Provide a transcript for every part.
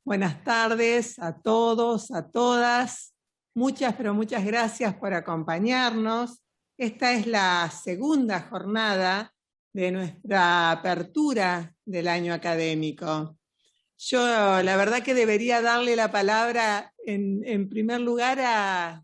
Buenas tardes a todos, a todas. Muchas, pero muchas gracias por acompañarnos. Esta es la segunda jornada de nuestra apertura del año académico. Yo la verdad que debería darle la palabra en primer lugar a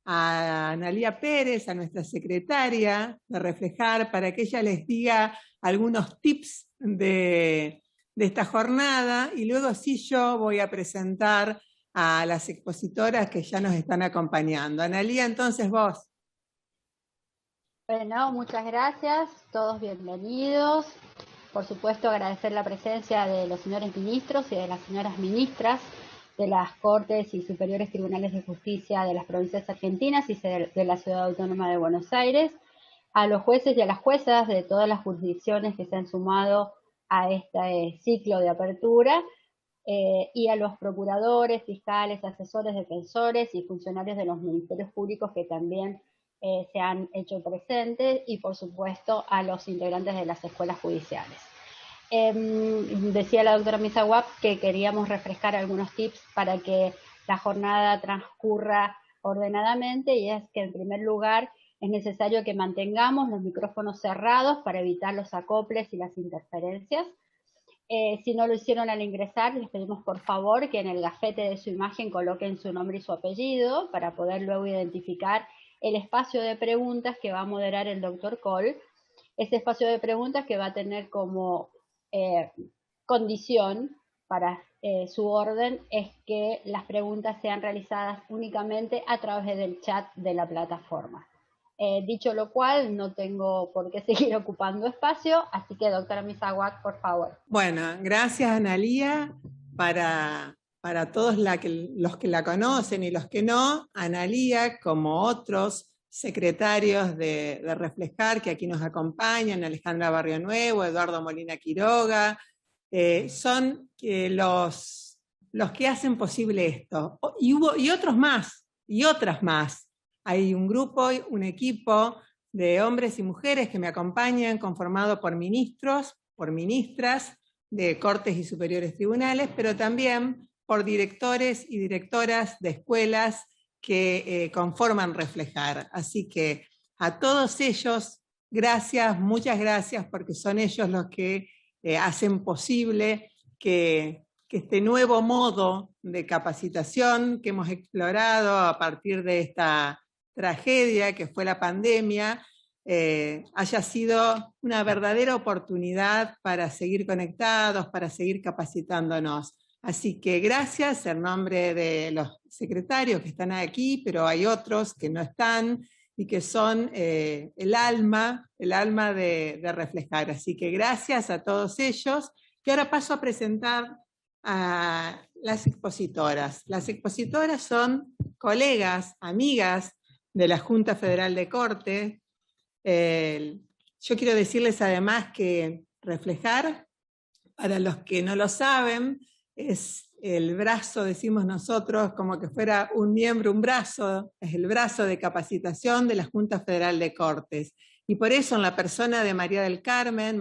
Analía Pérez, a nuestra secretaria de Reflejar, para que ella les diga algunos tips de esta jornada, y luego sí yo voy a presentar a las expositoras que ya nos están acompañando. Analía, entonces vos. Bueno, muchas gracias, todos bienvenidos. Por supuesto, agradecer la presencia de los señores ministros y de las señoras ministras de las Cortes y Superiores Tribunales de Justicia de las provincias argentinas y de la Ciudad Autónoma de Buenos Aires, a los jueces y a las juezas de todas las jurisdicciones que se han sumado a este ciclo de apertura, y a los procuradores, fiscales, asesores, defensores y funcionarios de los ministerios públicos que también se han hecho presentes, y por supuesto a los integrantes de las escuelas judiciales. Decía la doctora Misawap que queríamos refrescar algunos tips para que la jornada transcurra ordenadamente, y es que en primer lugar es necesario que mantengamos los micrófonos cerrados para evitar los acoples y las interferencias. Si no lo hicieron al ingresar, les pedimos por favor que en el gafete de su imagen coloquen su nombre y su apellido para poder luego identificar el espacio de preguntas que va a moderar el doctor Cole. Ese espacio de preguntas que va a tener como condición para su orden es que las preguntas sean realizadas únicamente a través del chat de la plataforma. Dicho lo cual, no tengo por qué seguir ocupando espacio, así que doctora Misawak, por favor. Bueno, gracias Analía. Para todos los que la conocen y los que no, Analía, como otros secretarios de Reflejar que aquí nos acompañan, Alejandra Barrio Nuevo, Eduardo Molina Quiroga, son los que hacen posible esto. Y otros más, y otras más. Hay un grupo, un equipo de hombres y mujeres que me acompañan, conformado por ministros, por ministras de Cortes y Superiores Tribunales, pero también por directores y directoras de escuelas que conforman Reflejar. Así que a todos ellos, gracias, muchas gracias, porque son ellos los que hacen posible que este nuevo modo de capacitación que hemos explorado a partir de esta tragedia que fue la pandemia, haya sido una verdadera oportunidad para seguir conectados, para seguir capacitándonos. Así que gracias en nombre de los secretarios que están aquí, pero hay otros que no están y que son el alma de Reflejar. Así que gracias a todos ellos. Y ahora paso a presentar a las expositoras. Las expositoras son colegas, amigas de la Junta Federal de Corte. Yo quiero decirles además que Reflejar, para los que no lo saben, es el brazo, decimos nosotros, como que fuera un miembro, un brazo, es el brazo de capacitación de la Junta Federal de Cortes. Y por eso en la persona de María del Carmen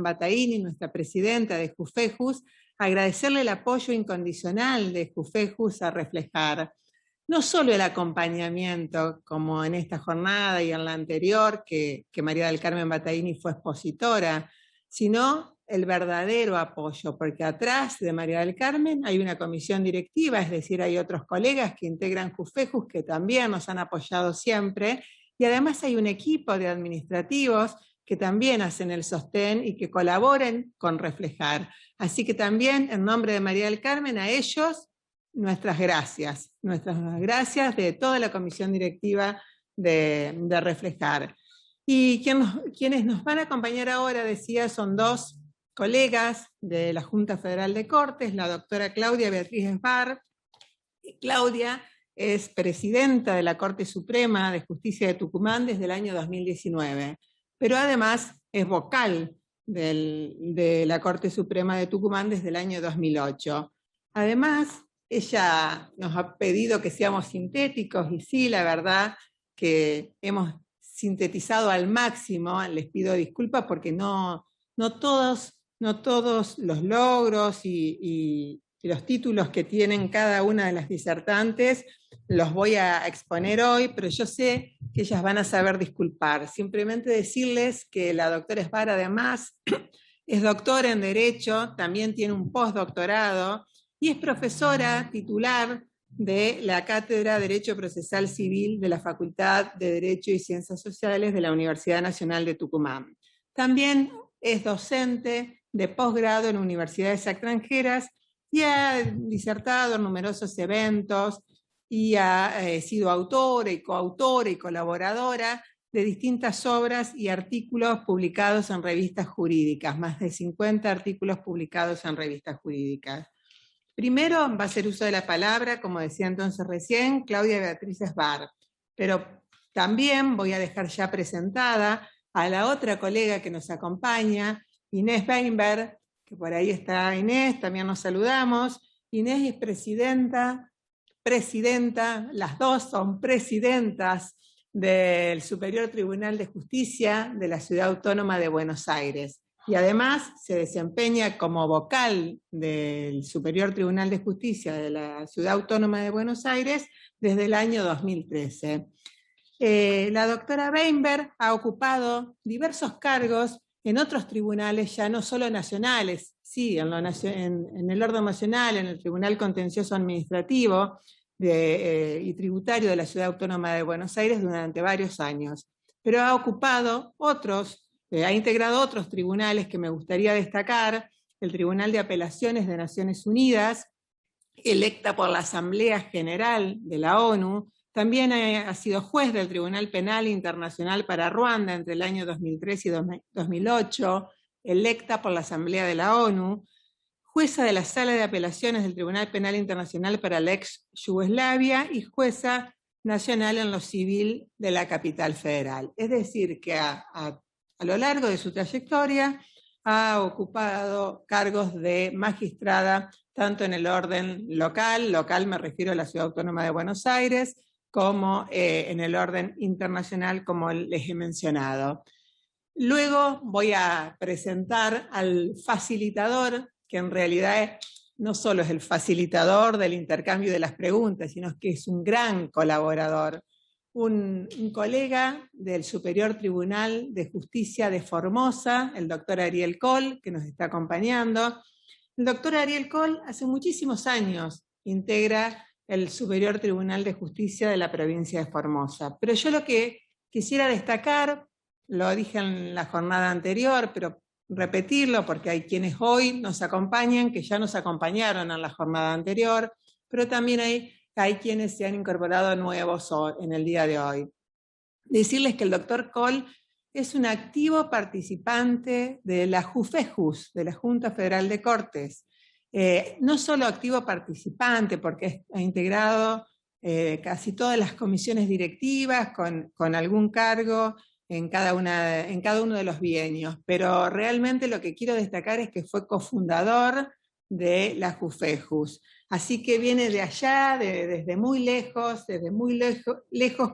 Bataini, nuestra presidenta de JUFEJUS, agradecerle el apoyo incondicional de JUFEJUS a Reflejar. No solo el acompañamiento, como en esta jornada y en la anterior, que María del Carmen Bataini fue expositora, sino el verdadero apoyo, porque atrás de María del Carmen hay una comisión directiva, es decir, hay otros colegas que integran JUFEJUS que también nos han apoyado siempre, y además hay un equipo de administrativos que también hacen el sostén y que colaboren con Reflejar. Así que también, en nombre de María del Carmen, a ellos, nuestras gracias de toda la comisión directiva de Reflejar. Y quienes nos van a acompañar ahora, decía, son dos colegas de la Junta Federal de Cortes, la doctora Claudia Beatriz Esbar. Claudia es presidenta de la Corte Suprema de Justicia de Tucumán desde el año 2019, pero además es vocal de la Corte Suprema de Tucumán desde el año 2008. Además, ella nos ha pedido que seamos sintéticos, y sí, la verdad que hemos sintetizado al máximo. Les pido disculpas porque no todos los logros y los títulos que tienen cada una de las disertantes los voy a exponer hoy, pero yo sé que ellas van a saber disculpar. Simplemente decirles que la doctora Esbar además es doctora en Derecho, también tiene un postdoctorado y es profesora titular de la Cátedra de Derecho Procesal Civil de la Facultad de Derecho y Ciencias Sociales de la Universidad Nacional de Tucumán. También es docente de posgrado en universidades extranjeras y ha disertado en numerosos eventos y ha sido autora y coautora y colaboradora de distintas obras y artículos publicados en revistas jurídicas, más de 50 artículos publicados en revistas jurídicas. Primero va a hacer uso de la palabra, como decía entonces recién, Claudia Beatriz Esbar, pero también voy a dejar ya presentada a la otra colega que nos acompaña, Inés Weinberg, que por ahí está Inés, también nos saludamos. Inés es presidenta, las dos son presidentas del Superior Tribunal de Justicia de la Ciudad Autónoma de Buenos Aires. Y además se desempeña como vocal del Superior Tribunal de Justicia de la Ciudad Autónoma de Buenos Aires desde el año 2013. La doctora Weinberg ha ocupado diversos cargos en otros tribunales, ya no solo nacionales, sí, en el orden nacional, en el Tribunal Contencioso Administrativo y Tributario de la Ciudad Autónoma de Buenos Aires durante varios años, pero ha ocupado ha integrado otros tribunales que me gustaría destacar: el Tribunal de Apelaciones de Naciones Unidas, electa por la Asamblea General de la ONU. También ha sido juez del Tribunal Penal Internacional para Ruanda entre el año 2003 y 2008, electa por la Asamblea de la ONU, jueza de la Sala de Apelaciones del Tribunal Penal Internacional para la ex Yugoslavia y jueza nacional en lo civil de la capital federal. Es decir, que a lo largo de su trayectoria ha ocupado cargos de magistrada tanto en el orden local me refiero a la Ciudad Autónoma de Buenos Aires, como en el orden internacional, como les he mencionado. Luego voy a presentar al facilitador, que en realidad no solo es el facilitador del intercambio de las preguntas, sino que es un gran colaborador, un colega del Superior Tribunal de Justicia de Formosa, el doctor Ariel Coll, que nos está acompañando. El doctor Ariel Coll hace muchísimos años integra el Superior Tribunal de Justicia de la provincia de Formosa. Pero yo lo que quisiera destacar, lo dije en la jornada anterior, pero repetirlo porque hay quienes hoy nos acompañan, que ya nos acompañaron en la jornada anterior, pero también hay quienes se han incorporado nuevos en el día de hoy. Decirles que el doctor Coll es un activo participante de la JUFEJUS, de la Junta Federal de Cortes. No solo activo participante, porque ha integrado casi todas las comisiones directivas con algún cargo en cada uno de los bienios, pero realmente lo que quiero destacar es que fue cofundador de la JUFEJUS. Así que viene de allá, desde muy lejos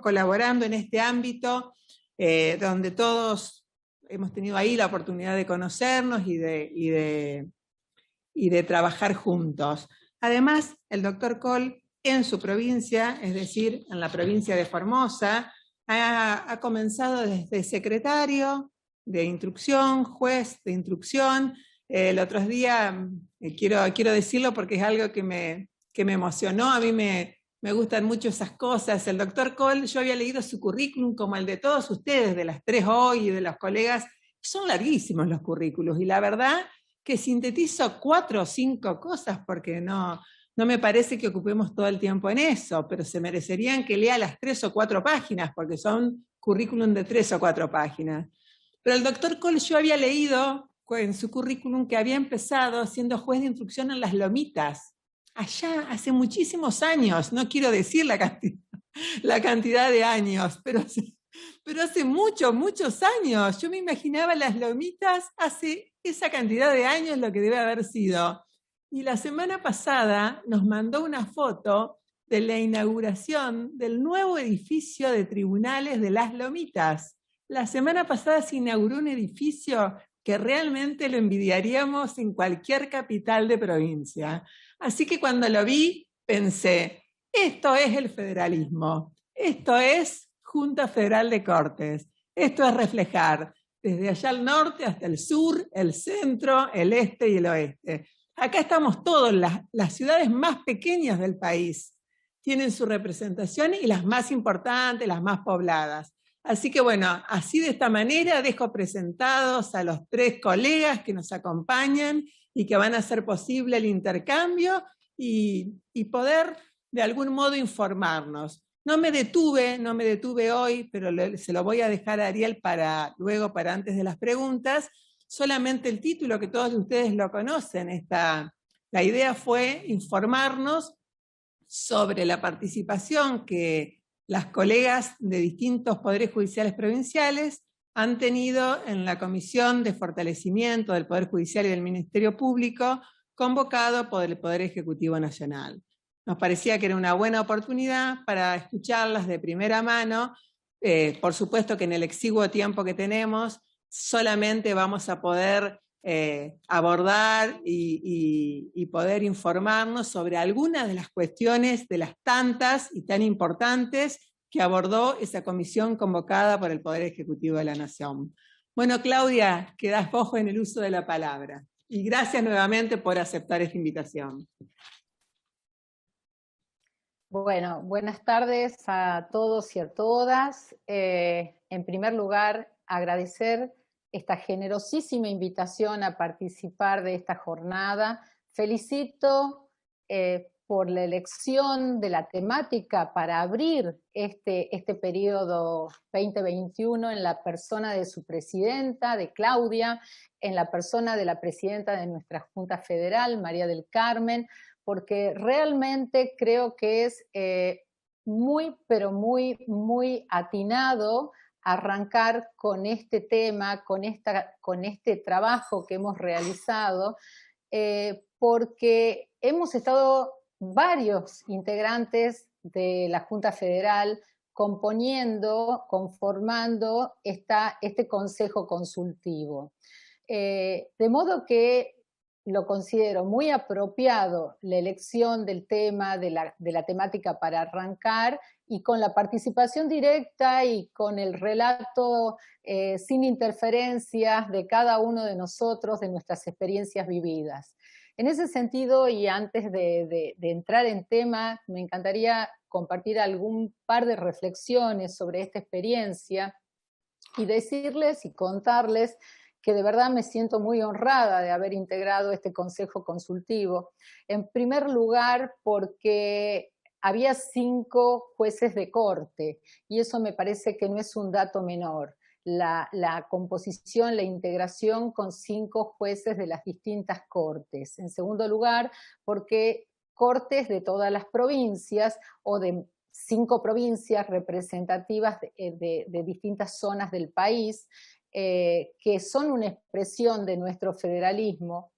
colaborando en este ámbito, donde todos hemos tenido ahí la oportunidad de conocernos y de trabajar juntos. Además, el doctor Coll en su provincia, es decir, en la provincia de Formosa, ha comenzado desde secretario de instrucción, juez de instrucción. El otro día, quiero decirlo porque es algo que me emocionó, a mí me gustan mucho esas cosas. El doctor Coll, yo había leído su currículum como el de todos ustedes, de las tres hoy y de los colegas, son larguísimos los currículos, y la verdad que sintetizo 4 o 5 cosas porque no me parece que ocupemos todo el tiempo en eso, pero se merecerían que lea las 3 o 4 páginas, porque son currículum de 3 o 4 páginas. Pero el doctor Coll, yo había leído en su currículum que había empezado siendo juez de instrucción en Las Lomitas, allá hace muchísimos años, no quiero decir la cantidad de años, pero hace muchos años. Yo me imaginaba Las Lomitas hace esa cantidad de años, lo que debe haber sido. Y la semana pasada nos mandó una foto de la inauguración del nuevo edificio de tribunales de Las Lomitas. La semana pasada se inauguró un edificio que realmente lo envidiaríamos en cualquier capital de provincia. Así que cuando lo vi, pensé, esto es el federalismo, esto es Junta Federal de Cortes, esto es reflejar desde allá al norte hasta el sur, el centro, el este y el oeste. Acá estamos todos, las ciudades más pequeñas del país tienen su representación y las más importantes, las más pobladas. Así que bueno, así de esta manera dejo presentados a los 3 colegas que nos acompañan y que van a hacer posible el intercambio y poder de algún modo informarnos. No me detuve hoy, pero se lo voy a dejar a Ariel para luego, para antes de las preguntas. Solamente el título, que todos ustedes lo conocen. La idea fue informarnos sobre la participación que las colegas de distintos poderes judiciales provinciales han tenido en la Comisión de Fortalecimiento del Poder Judicial y del Ministerio Público, convocado por el Poder Ejecutivo Nacional. Nos parecía que era una buena oportunidad para escucharlas de primera mano. Por supuesto que en el exiguo tiempo que tenemos, solamente vamos a poder abordar y poder informarnos sobre algunas de las cuestiones, de las tantas y tan importantes que abordó esa comisión convocada por el Poder Ejecutivo de la Nación. Bueno, Claudia, quedás vos en el uso de la palabra. Y gracias nuevamente por aceptar esta invitación. Bueno, buenas tardes a todos y a todas. En primer lugar, agradecer esta generosísima invitación a participar de esta jornada. Felicito por la elección de la temática para abrir este periodo 2021 en la persona de su presidenta, de Claudia, en la persona de la presidenta de nuestra Junta Federal, María del Carmen, porque realmente creo que es muy, pero muy, muy atinado arrancar con este tema, con este trabajo que hemos realizado, porque hemos estado varios integrantes de la Junta Federal conformando este consejo consultivo. De modo que lo considero muy apropiado la elección del tema, de la temática para arrancar, y con la participación directa y con el relato sin interferencias de cada uno de nosotros, de nuestras experiencias vividas. En ese sentido, y antes de entrar en tema, me encantaría compartir algún par de reflexiones sobre esta experiencia y decirles y contarles que de verdad me siento muy honrada de haber integrado este consejo consultivo. En primer lugar, porque había 5 jueces de corte, y eso me parece que no es un dato menor. La composición, la integración con 5 jueces de las distintas cortes. En segundo lugar, porque cortes de todas las provincias o de 5 provincias representativas de distintas zonas del país, que son una expresión de nuestro federalismo.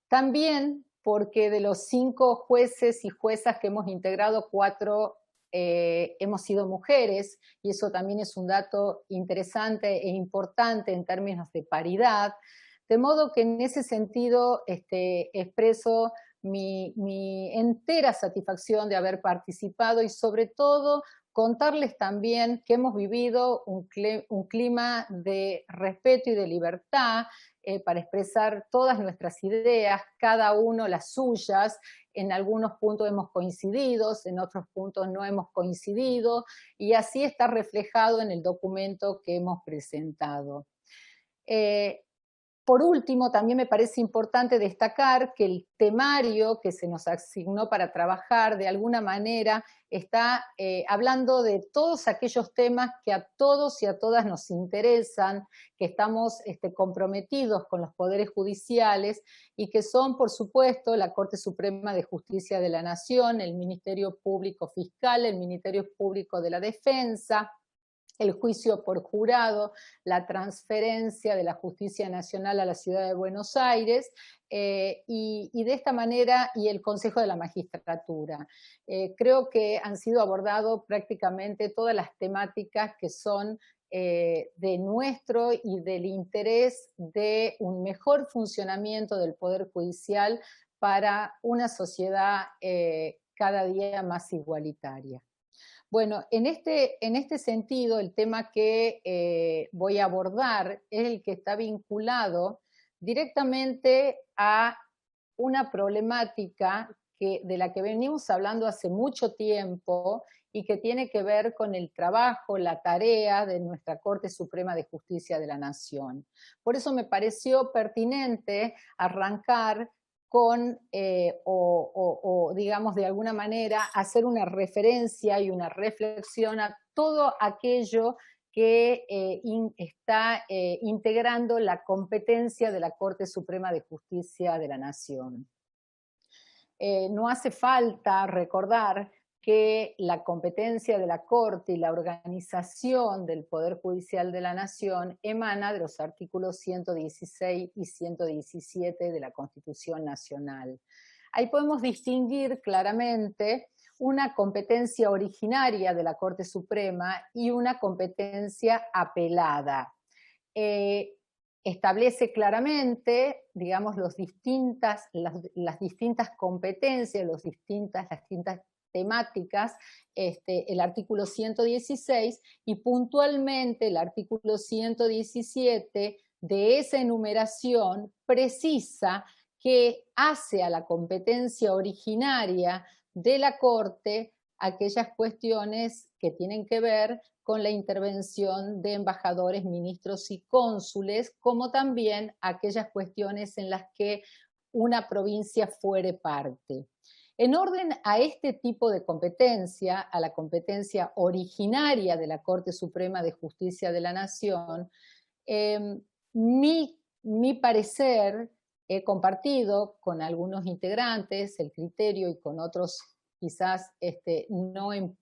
También porque de los 5 jueces y juezas que hemos integrado, 4 hemos sido mujeres, y eso también es un dato interesante e importante en términos de paridad, de modo que en ese sentido expreso mi entera satisfacción de haber participado y sobre todo contarles también que hemos vivido un clima de respeto y de libertad para expresar todas nuestras ideas, cada uno las suyas. En algunos puntos hemos coincidido, en otros puntos no hemos coincidido, y así está reflejado en el documento que hemos presentado. Por último, también me parece importante destacar que el temario que se nos asignó para trabajar de alguna manera está hablando de todos aquellos temas que a todos y a todas nos interesan, que estamos comprometidos con los poderes judiciales y que son, por supuesto, la Corte Suprema de Justicia de la Nación, el Ministerio Público Fiscal, el Ministerio Público de la Defensa, el juicio por jurado, la transferencia de la Justicia Nacional a la Ciudad de Buenos Aires, y de esta manera, y el Consejo de la Magistratura. Creo que han sido abordadas prácticamente todas las temáticas que son de nuestro y del interés de un mejor funcionamiento del Poder Judicial para una sociedad cada día más igualitaria. Bueno, en este sentido, el tema que voy a abordar es el que está vinculado directamente a una problemática de la que venimos hablando hace mucho tiempo y que tiene que ver con el trabajo, la tarea de nuestra Corte Suprema de Justicia de la Nación. Por eso me pareció pertinente arrancar con, digamos de alguna manera, hacer una referencia y una reflexión a todo aquello que está integrando la competencia de la Corte Suprema de Justicia de la Nación. No hace falta recordar que la competencia de la Corte y la organización del Poder Judicial de la Nación emana de los artículos 116 y 117 de la Constitución Nacional. Ahí podemos distinguir claramente una competencia originaria de la Corte Suprema y una competencia apelada. Establece claramente, digamos, las distintas competencias, las distintas temáticas, el artículo 116, y puntualmente el artículo 117 de esa enumeración precisa que hace a la competencia originaria de la Corte aquellas cuestiones que tienen que ver con la intervención de embajadores, ministros y cónsules, como también aquellas cuestiones en las que una provincia fuere parte. En orden a este tipo de competencia, a la competencia originaria de la Corte Suprema de Justicia de la Nación, mi parecer, he compartido con algunos integrantes el criterio y con otros quizás no en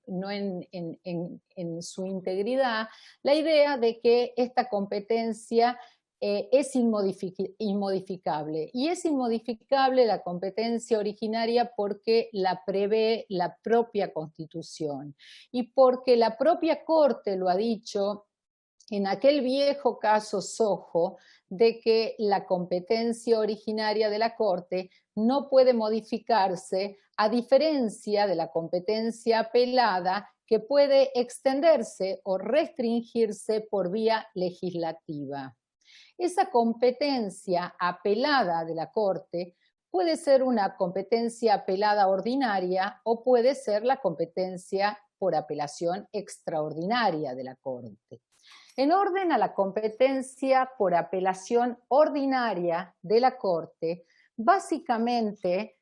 su integridad, la idea de que esta competencia es inmodificable. Y es inmodificable la competencia originaria porque la prevé la propia Constitución y porque la propia Corte lo ha dicho en aquel viejo caso Sojo, de que la competencia originaria de la Corte no puede modificarse, a diferencia de la competencia apelada, que puede extenderse o restringirse por vía legislativa. Esa competencia apelada de la Corte puede ser una competencia apelada ordinaria o puede ser la competencia por apelación extraordinaria de la Corte. En orden a la competencia por apelación ordinaria de la Corte, básicamente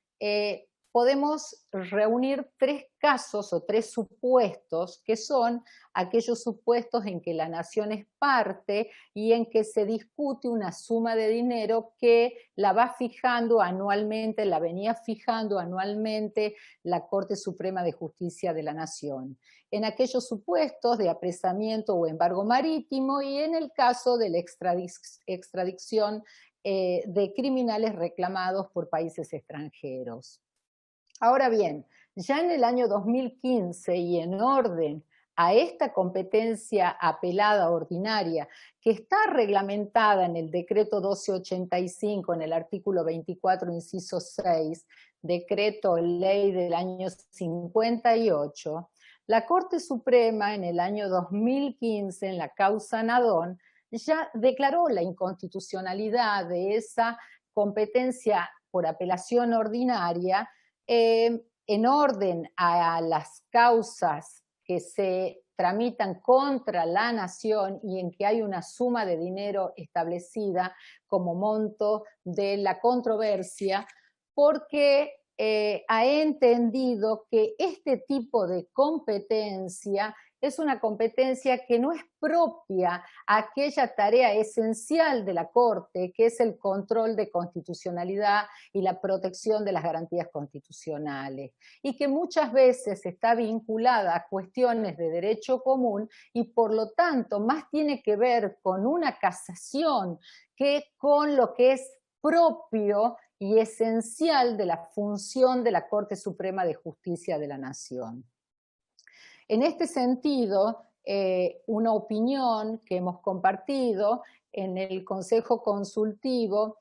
podemos reunir tres casos o tres supuestos, que son aquellos supuestos en que la nación es parte y en que se discute una suma de dinero que la va fijando anualmente, la venía fijando anualmente la Corte Suprema de Justicia de la Nación. En aquellos supuestos de apresamiento o embargo marítimo y en el caso de la extradición de criminales reclamados por países extranjeros. Ahora bien, ya en el año 2015 y en orden a esta competencia apelada ordinaria que está reglamentada en el decreto 1285 en el artículo 24 inciso 6, decreto ley del año 58, la Corte Suprema en el año 2015 en la causa Nadón ya declaró la inconstitucionalidad de esa competencia por apelación ordinaria en orden a las causas que se tramitan contra la nación y en que hay una suma de dinero establecida como monto de la controversia, porque ha entendido que este tipo de competencia es una competencia que no es propia a aquella tarea esencial de la Corte, que es el control de constitucionalidad y la protección de las garantías constitucionales, y que muchas veces está vinculada a cuestiones de derecho común y por lo tanto más tiene que ver con una casación que con lo que es propio y esencial de la función de la Corte Suprema de Justicia de la Nación. En este sentido, una opinión que hemos compartido en el Consejo Consultivo,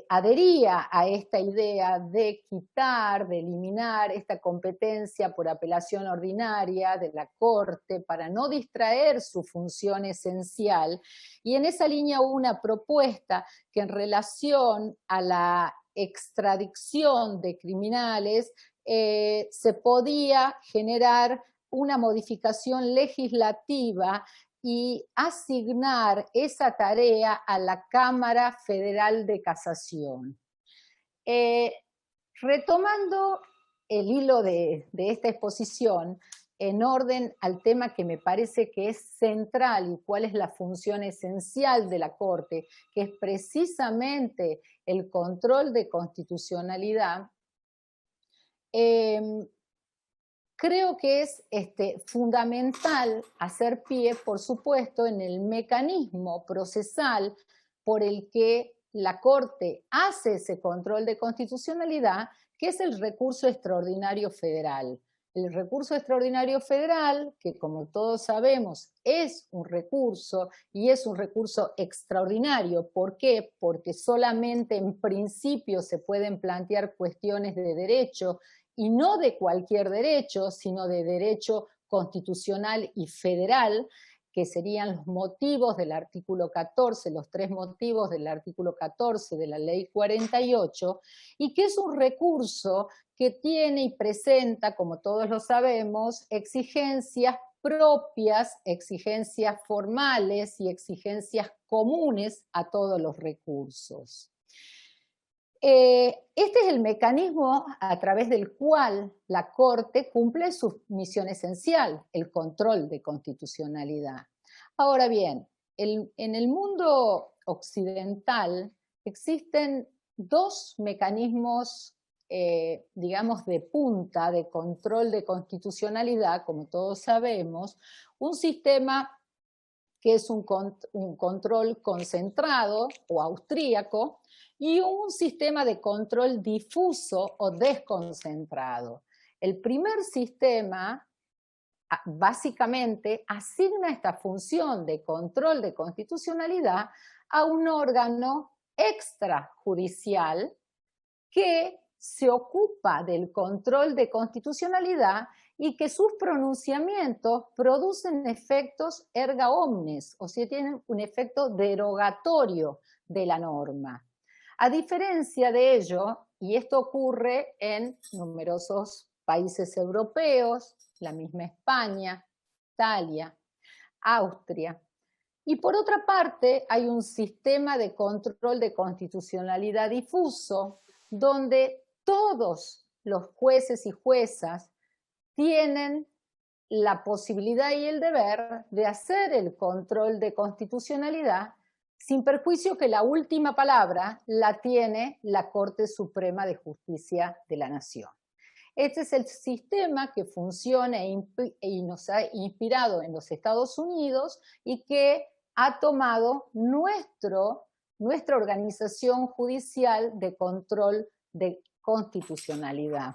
adhería a esta idea de quitar, de eliminar esta competencia por apelación ordinaria de la Corte para no distraer su función esencial, y en esa línea hubo una propuesta que en relación a la extradición de criminales se podía generar una modificación legislativa y asignar esa tarea a la Cámara Federal de Casación. Retomando el hilo de esta exposición, en orden al tema que me parece que es central y cuál es la función esencial de la Corte, que es precisamente el control de constitucionalidad, creo que es fundamental hacer pie, por supuesto, en el mecanismo procesal por el que la Corte hace ese control de constitucionalidad, que es el recurso extraordinario federal. El recurso extraordinario federal, que como todos sabemos es un recurso, y es un recurso extraordinario. ¿Por qué? Porque solamente en principio se pueden plantear cuestiones de derecho, y no de cualquier derecho, sino de derecho constitucional y federal, que serían los motivos del artículo 14, los 3 motivos del artículo 14 de la Ley 48, y que es un recurso que tiene y presenta, como todos lo sabemos, exigencias propias, exigencias formales y exigencias comunes a todos los recursos. Este es el mecanismo a través del cual la Corte cumple su misión esencial, el control de constitucionalidad. Ahora bien, en el mundo occidental existen 2 mecanismos, digamos, de punta de control de constitucionalidad, como todos sabemos, un sistema que es un control concentrado o austríaco, y un sistema de control difuso o desconcentrado. El primer sistema básicamente asigna esta función de control de constitucionalidad a un órgano extrajudicial que se ocupa del control de constitucionalidad y que sus pronunciamientos producen efectos erga omnes, o sea, tienen un efecto derogatorio de la norma. A diferencia de ello, y esto ocurre en numerosos países europeos, la misma España, Italia, Austria, y por otra parte hay un sistema de control de constitucionalidad difuso, donde todos los jueces y juezas tienen la posibilidad y el deber de hacer el control de constitucionalidad, sin perjuicio que la última palabra la tiene la Corte Suprema de Justicia de la Nación. Este es el sistema que funciona y nos ha inspirado en los Estados Unidos y que ha tomado nuestra organización judicial de control de constitucionalidad.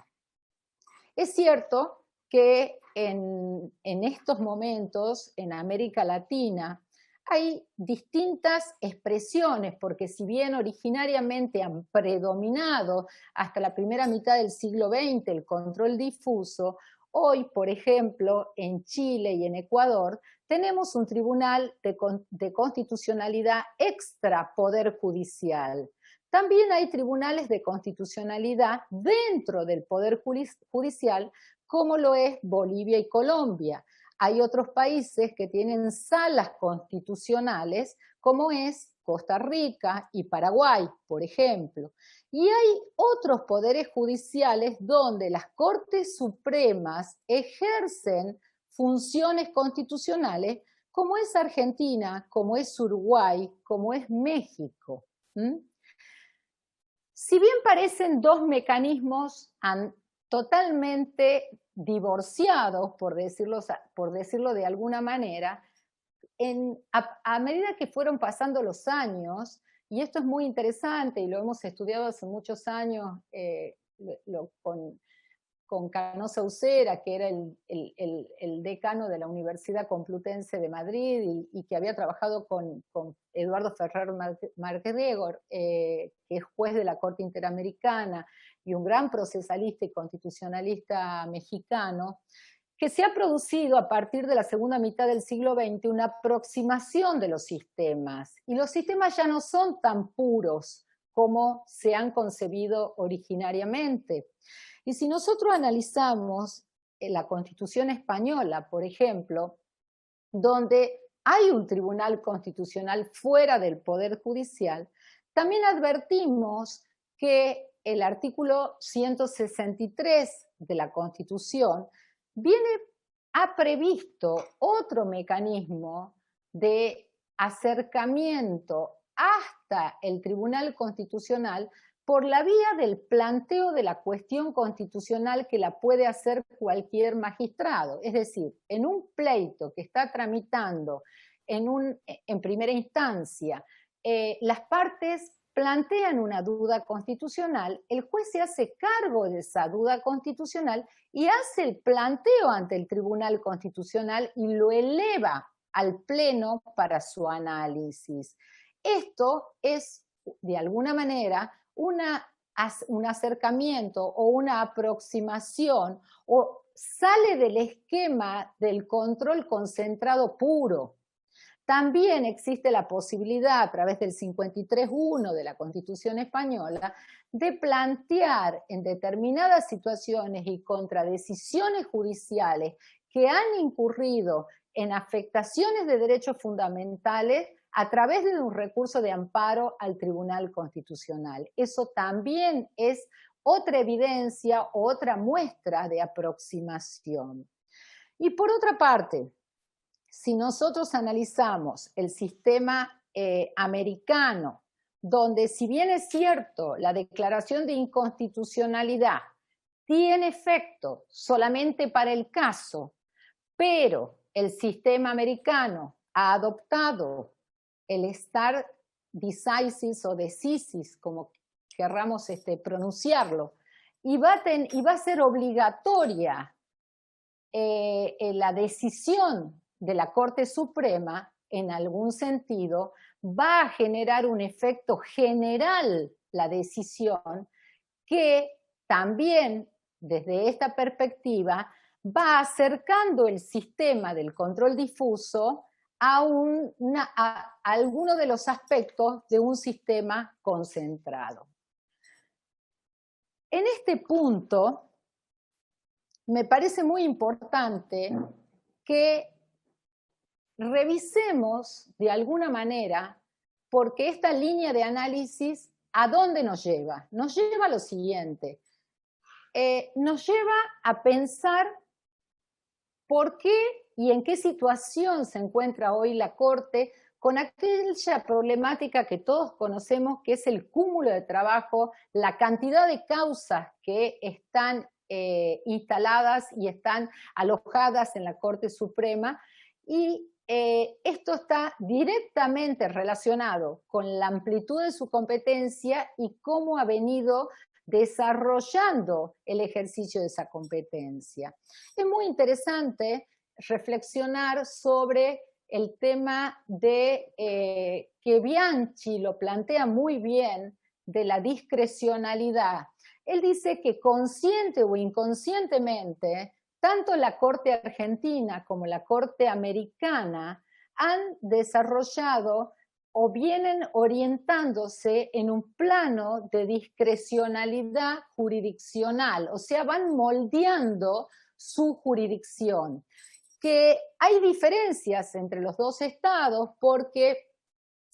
Es cierto que en estos momentos en América Latina hay distintas expresiones, porque si bien originariamente han predominado hasta la primera mitad del siglo XX el control difuso, hoy, por ejemplo, en Chile y en Ecuador, tenemos un tribunal de constitucionalidad extra poder judicial. También hay tribunales de constitucionalidad dentro del poder judicial, como lo es Bolivia y Colombia. Hay otros países que tienen salas constitucionales, como es Costa Rica y Paraguay, por ejemplo. Y hay otros poderes judiciales donde las Cortes Supremas ejercen funciones constitucionales, como es Argentina, como es Uruguay, como es México. Si bien parecen 2 mecanismos totalmente divorciados, por decirlo de alguna manera, a medida que fueron pasando los años, y esto es muy interesante y lo hemos estudiado hace muchos años con Canosa Ucera, que era el decano de la Universidad Complutense de Madrid y que había trabajado con Eduardo Ferrer Margregor, que es juez de la Corte Interamericana y un gran procesalista y constitucionalista mexicano, que se ha producido a partir de la segunda mitad del siglo XX una aproximación de los sistemas. Y los sistemas ya no son tan puros como se han concebido originariamente. Y si nosotros analizamos la Constitución española, por ejemplo, donde hay un tribunal constitucional fuera del Poder Judicial, también advertimos que el artículo 163 de la Constitución ha previsto otro mecanismo de acercamiento hasta el Tribunal Constitucional por la vía del planteo de la cuestión constitucional que la puede hacer cualquier magistrado. Es decir, en un pleito que está tramitando en primera instancia, las partes plantean una duda constitucional, el juez se hace cargo de esa duda constitucional y hace el planteo ante el Tribunal Constitucional y lo eleva al Pleno para su análisis. Esto es, de alguna manera, un acercamiento o una aproximación, o sale del esquema del control concentrado puro. También existe la posibilidad, a través del 53.1 de la Constitución española, de plantear en determinadas situaciones y contra decisiones judiciales que han incurrido en afectaciones de derechos fundamentales a través de un recurso de amparo al Tribunal Constitucional. Eso también es otra evidencia, otra muestra de aproximación. Y por otra parte, si nosotros analizamos el sistema americano, donde si bien es cierto la declaración de inconstitucionalidad tiene efecto solamente para el caso, pero el sistema americano ha adoptado el stare decisis o decisis, como querramos pronunciarlo, y va a ser obligatoria la decisión de la Corte Suprema, en algún sentido, va a generar un efecto general la decisión que también, desde esta perspectiva, va acercando el sistema del control difuso a alguno de los aspectos de un sistema concentrado. En este punto, me parece muy importante que revisemos de alguna manera, porque esta línea de análisis, ¿a dónde nos lleva? Nos lleva a lo siguiente. Nos lleva a pensar por qué y en qué situación se encuentra hoy la Corte con aquella problemática que todos conocemos, que es el cúmulo de trabajo, la cantidad de causas que están instaladas y están alojadas en la Corte Suprema, y esto está directamente relacionado con la amplitud de su competencia y cómo ha venido desarrollando el ejercicio de esa competencia. Es muy interesante reflexionar sobre el tema de que Bianchi lo plantea muy bien, de la discrecionalidad. Él dice que consciente o inconscientemente, tanto la Corte argentina como la Corte americana han desarrollado o vienen orientándose en un plano de discrecionalidad jurisdiccional, o sea, van moldeando su jurisdicción. Que hay diferencias entre los dos estados porque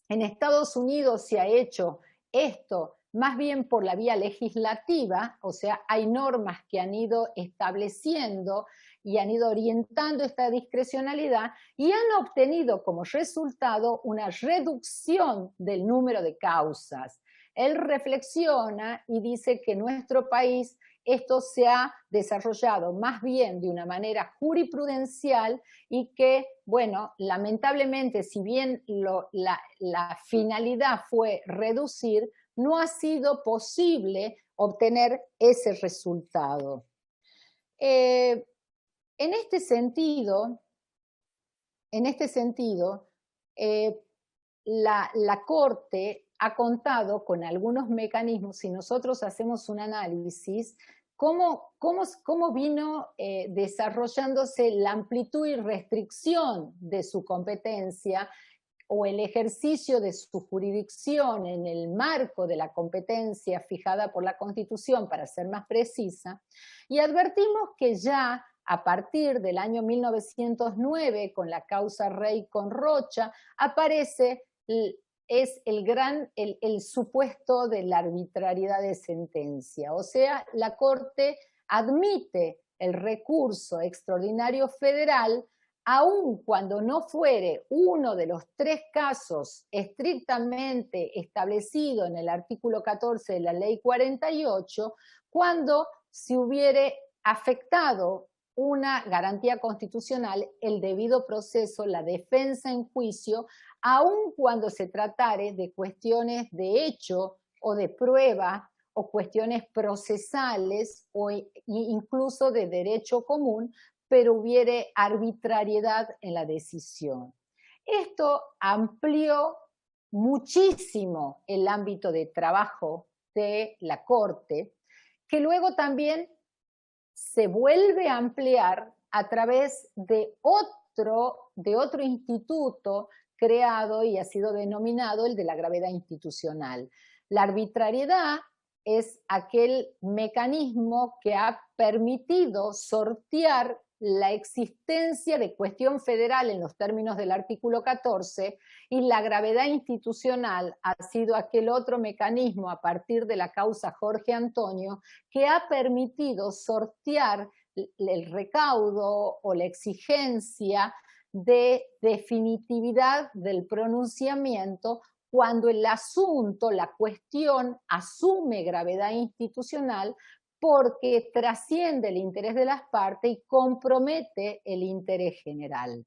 en Estados Unidos se ha hecho esto más bien por la vía legislativa, o sea, hay normas que han ido estableciendo y han ido orientando esta discrecionalidad y han obtenido como resultado una reducción del número de causas. Él reflexiona y dice que en nuestro país esto se ha desarrollado más bien de una manera jurisprudencial y que, bueno, lamentablemente, si bien la finalidad fue reducir, no ha sido posible obtener ese resultado. En este sentido, la Corte ha contado con algunos mecanismos. Si nosotros hacemos un análisis, cómo vino desarrollándose la amplitud y restricción de su competencia o el ejercicio de su jurisdicción en el marco de la competencia fijada por la Constitución, para ser más precisa, y advertimos que ya a partir del año 1909, con la causa Rey con Rocha, aparece el supuesto de la arbitrariedad de sentencia. O sea, la Corte admite el recurso extraordinario federal aun cuando no fuere uno de los 3 casos estrictamente establecido en el artículo 14 de la Ley 48, cuando se hubiere afectado una garantía constitucional, el debido proceso, la defensa en juicio, aun cuando se tratare de cuestiones de hecho o de prueba o cuestiones procesales o incluso de derecho común, pero hubiere arbitrariedad en la decisión. Esto amplió muchísimo el ámbito de trabajo de la Corte, que luego también se vuelve a ampliar a través de otro instituto creado y ha sido denominado el de la gravedad institucional. La arbitrariedad es aquel mecanismo que ha permitido sortear la existencia de cuestión federal en los términos del artículo 14, y la gravedad institucional ha sido aquel otro mecanismo a partir de la causa Jorge Antonio que ha permitido sortear el recaudo o la exigencia de definitividad del pronunciamiento cuando el asunto, la cuestión, asume gravedad institucional porque trasciende el interés de las partes y compromete el interés general.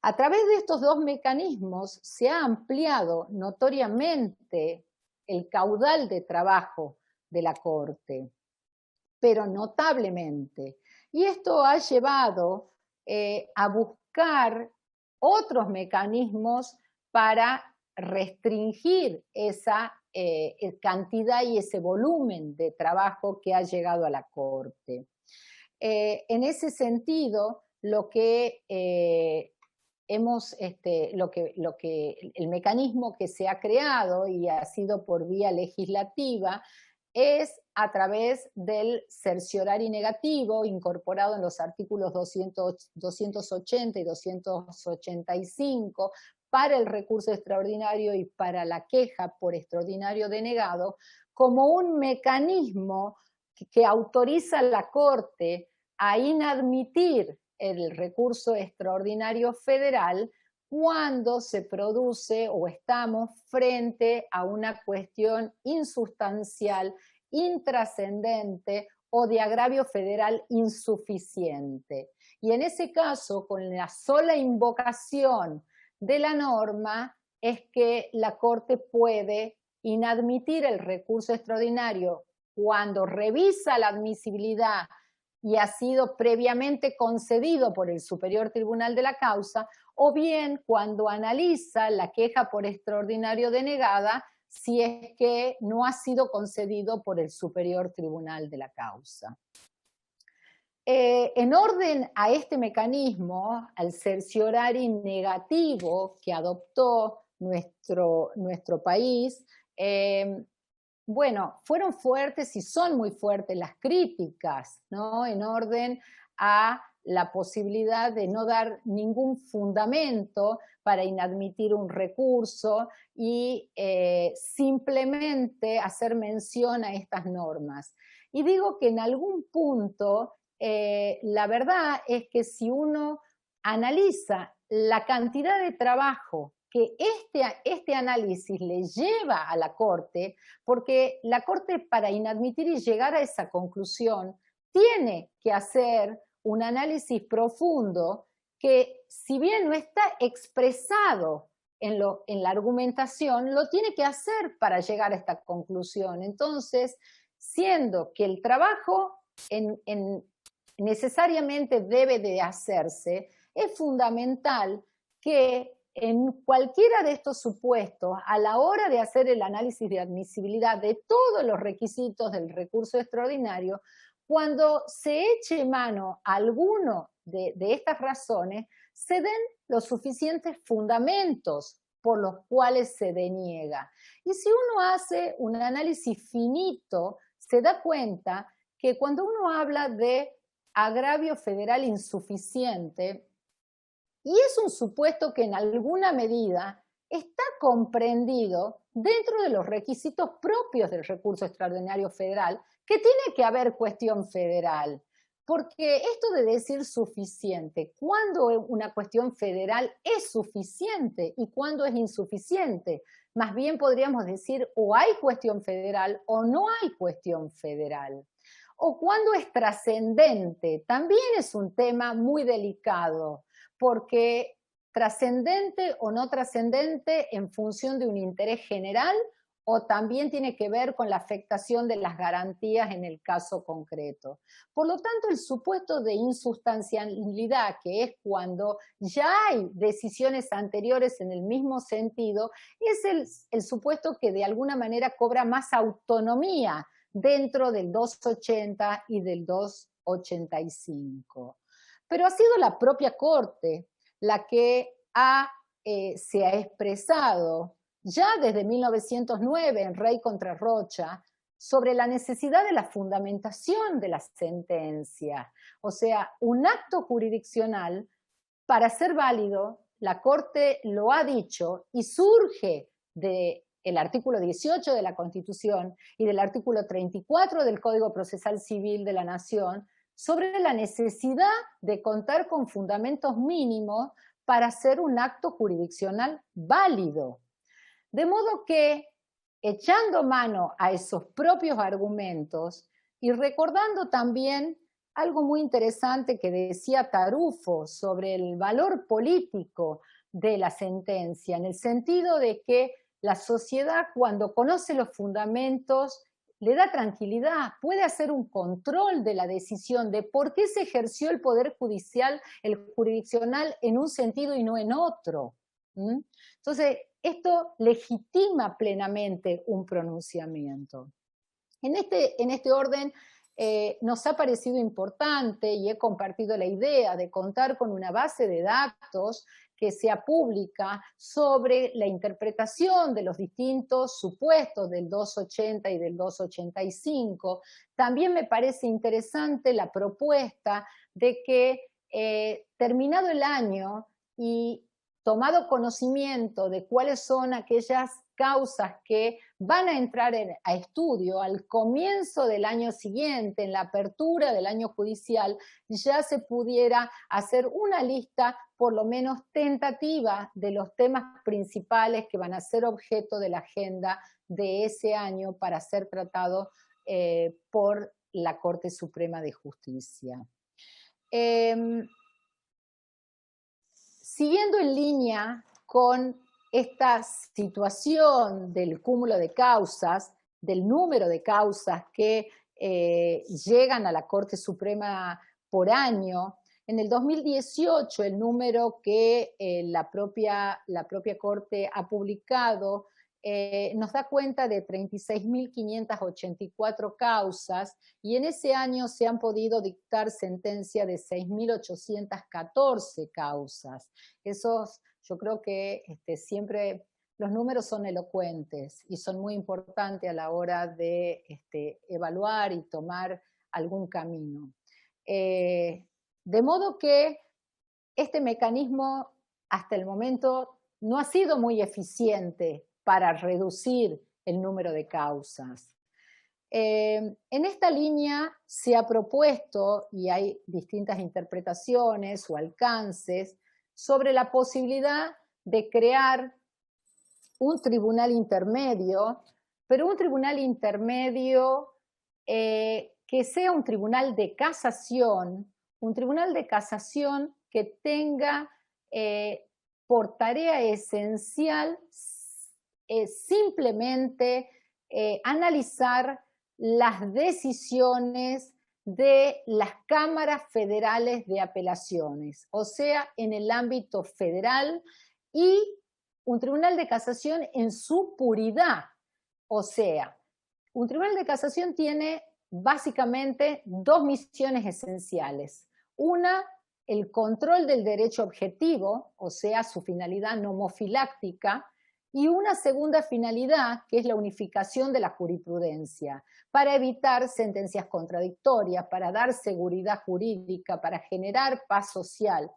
A través de estos 2 mecanismos se ha ampliado notoriamente el caudal de trabajo de la Corte, pero notablemente. Y esto ha llevado a buscar otros mecanismos para restringir esa cantidad y ese volumen de trabajo que ha llegado a la Corte. En ese sentido, lo que el mecanismo que se ha creado y ha sido por vía legislativa es a través del cerciorari negativo incorporado en los artículos 280 y 285 para el recurso extraordinario y para la queja por extraordinario denegado, como un mecanismo que autoriza a la Corte a inadmitir el recurso extraordinario federal cuando se produce o estamos frente a una cuestión insustancial, intrascendente o de agravio federal insuficiente. Y en ese caso, con la sola invocación de la norma, es que la Corte puede inadmitir el recurso extraordinario cuando revisa la admisibilidad y ha sido previamente concedido por el Superior Tribunal de la causa, o bien cuando analiza la queja por extraordinario denegada si es que no ha sido concedido por el Superior Tribunal de la causa. En orden a este mecanismo, al cerciorari negativo que adoptó nuestro país, bueno, fueron fuertes y son muy fuertes las críticas, ¿no? En orden a la posibilidad de no dar ningún fundamento para inadmitir un recurso y simplemente hacer mención a estas normas. Y digo que en algún punto, la verdad es que si uno analiza la cantidad de trabajo que este análisis le lleva a la Corte, porque la Corte para inadmitir y llegar a esa conclusión tiene que hacer un análisis profundo que, si bien no está expresado en la argumentación, lo tiene que hacer para llegar a esta conclusión. Entonces, siendo que el trabajo en necesariamente debe de hacerse, es fundamental que en cualquiera de estos supuestos, a la hora de hacer el análisis de admisibilidad de todos los requisitos del recurso extraordinario, cuando se eche mano a alguno de estas razones, se den los suficientes fundamentos por los cuales se deniega. Y si uno hace un análisis finito, se da cuenta que cuando uno habla de agravio federal insuficiente, y es un supuesto que en alguna medida está comprendido dentro de los requisitos propios del recurso extraordinario federal, que tiene que haber cuestión federal. Porque esto de decir suficiente, ¿cuándo una cuestión federal es suficiente y cuándo es insuficiente? Más bien podríamos decir o hay cuestión federal o no hay cuestión federal. O cuándo es trascendente, también es un tema muy delicado, porque trascendente o no trascendente en función de un interés general o también tiene que ver con la afectación de las garantías en el caso concreto. Por lo tanto, el supuesto de insustancialidad, que es cuando ya hay decisiones anteriores en el mismo sentido, es el supuesto que de alguna manera cobra más autonomía dentro del 280 y del 285. Pero ha sido la propia Corte la que se ha expresado ya desde 1909 en Rey contra Rocha sobre la necesidad de la fundamentación de la sentencia. O sea, un acto jurisdiccional, para ser válido, la Corte lo ha dicho y surge del artículo 18 de la Constitución y del artículo 34 del Código Procesal Civil de la Nación, sobre la necesidad de contar con fundamentos mínimos para hacer un acto jurisdiccional válido. De modo que, echando mano a esos propios argumentos y recordando también algo muy interesante que decía Tarufo sobre el valor político de la sentencia, en el sentido de que la sociedad, cuando conoce los fundamentos, le da tranquilidad, puede hacer un control de la decisión de por qué se ejerció el poder judicial, el jurisdiccional, en un sentido y no en otro. Entonces, esto legitima plenamente un pronunciamiento. En este orden, nos ha parecido importante y he compartido la idea de contar con una base de datos que sea pública sobre la interpretación de los distintos supuestos del 280 y del 285. También me parece interesante la propuesta de que terminado el año y tomado conocimiento de cuáles son aquellas causas que van a entrar a estudio al comienzo del año siguiente, en la apertura del año judicial, ya se pudiera hacer una lista por lo menos tentativa de los temas principales que van a ser objeto de la agenda de ese año para ser tratados por la Corte Suprema de Justicia. Siguiendo en línea con esta situación del cúmulo de causas, del número de causas que llegan a la Corte Suprema por año, en el 2018 el número que la propia Corte ha publicado nos da cuenta de 36.584 causas y en ese año se han podido dictar sentencia de 6.814 causas. Esos, yo creo que siempre los números son elocuentes y son muy importantes a la hora de evaluar y tomar algún camino. De modo que este mecanismo hasta el momento no ha sido muy eficiente para reducir el número de causas. En esta línea se ha propuesto, y hay distintas interpretaciones o alcances, sobre la posibilidad de crear un tribunal intermedio, pero un tribunal intermedio que sea un tribunal de casación que tenga por tarea esencial simplemente analizar las decisiones de las cámaras federales de apelaciones, o sea, en el ámbito federal, y un tribunal de casación en su puridad, o sea, un tribunal de casación tiene básicamente dos misiones esenciales. Una, el control del derecho objetivo, o sea, su finalidad nomofiláctica, y una segunda finalidad, que es la unificación de la jurisprudencia, para evitar sentencias contradictorias, para dar seguridad jurídica, para generar paz social.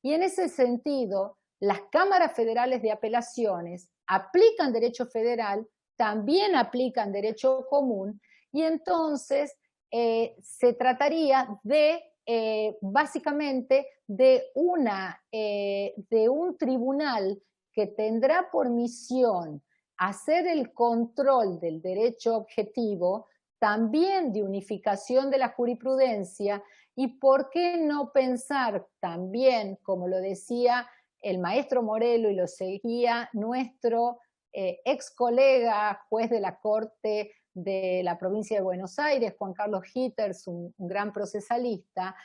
Y en ese sentido, las cámaras federales de apelaciones aplican derecho federal, también aplican derecho común, y entonces se trataría de básicamente de un tribunal que tendrá por misión hacer el control del derecho objetivo, también de unificación de la jurisprudencia, y por qué no pensar también, como lo decía el maestro Morelo y lo seguía nuestro ex colega, juez de la Corte de la provincia de Buenos Aires, Juan Carlos Hitters, un gran procesalista,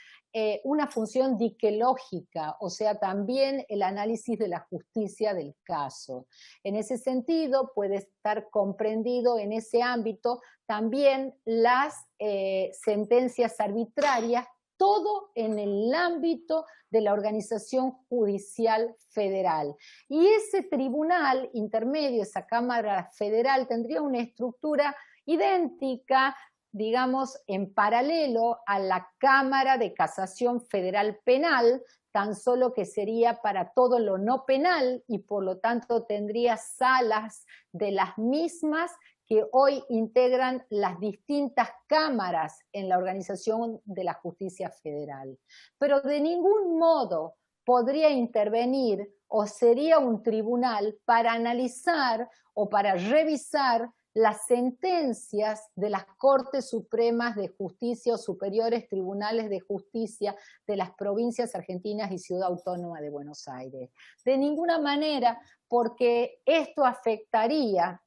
una función diquelógica, o sea, también el análisis de la justicia del caso. En ese sentido, puede estar comprendido en ese ámbito también las sentencias arbitrarias, todo en el ámbito de la organización judicial federal. Y ese tribunal intermedio, esa Cámara Federal, tendría una estructura idéntica, digamos, en paralelo a la Cámara de Casación Federal Penal, tan solo que sería para todo lo no penal y por lo tanto tendría salas de las mismas que hoy integran las distintas cámaras en la organización de la justicia federal. Pero de ningún modo podría intervenir o sería un tribunal para analizar o para revisar las sentencias de las Cortes Supremas de Justicia o superiores tribunales de justicia de las provincias argentinas y Ciudad Autónoma de Buenos Aires. De ninguna manera, porque esto afectaría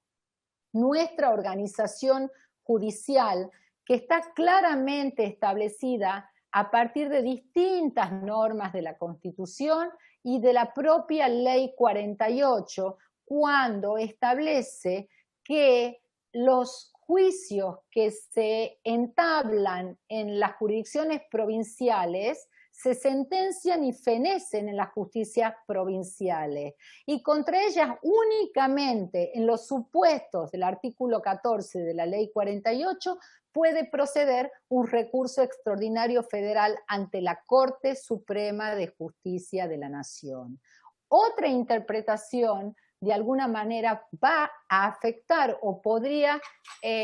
nuestra organización judicial, que está claramente establecida a partir de distintas normas de la Constitución y de la propia Ley 48, cuando establece que los juicios que se entablan en las jurisdicciones provinciales se sentencian y fenecen en las justicias provinciales, y contra ellas únicamente en los supuestos del artículo 14 de la Ley 48 puede proceder un recurso extraordinario federal ante la Corte Suprema de Justicia de la Nación. Otra interpretación de alguna manera va a afectar o podría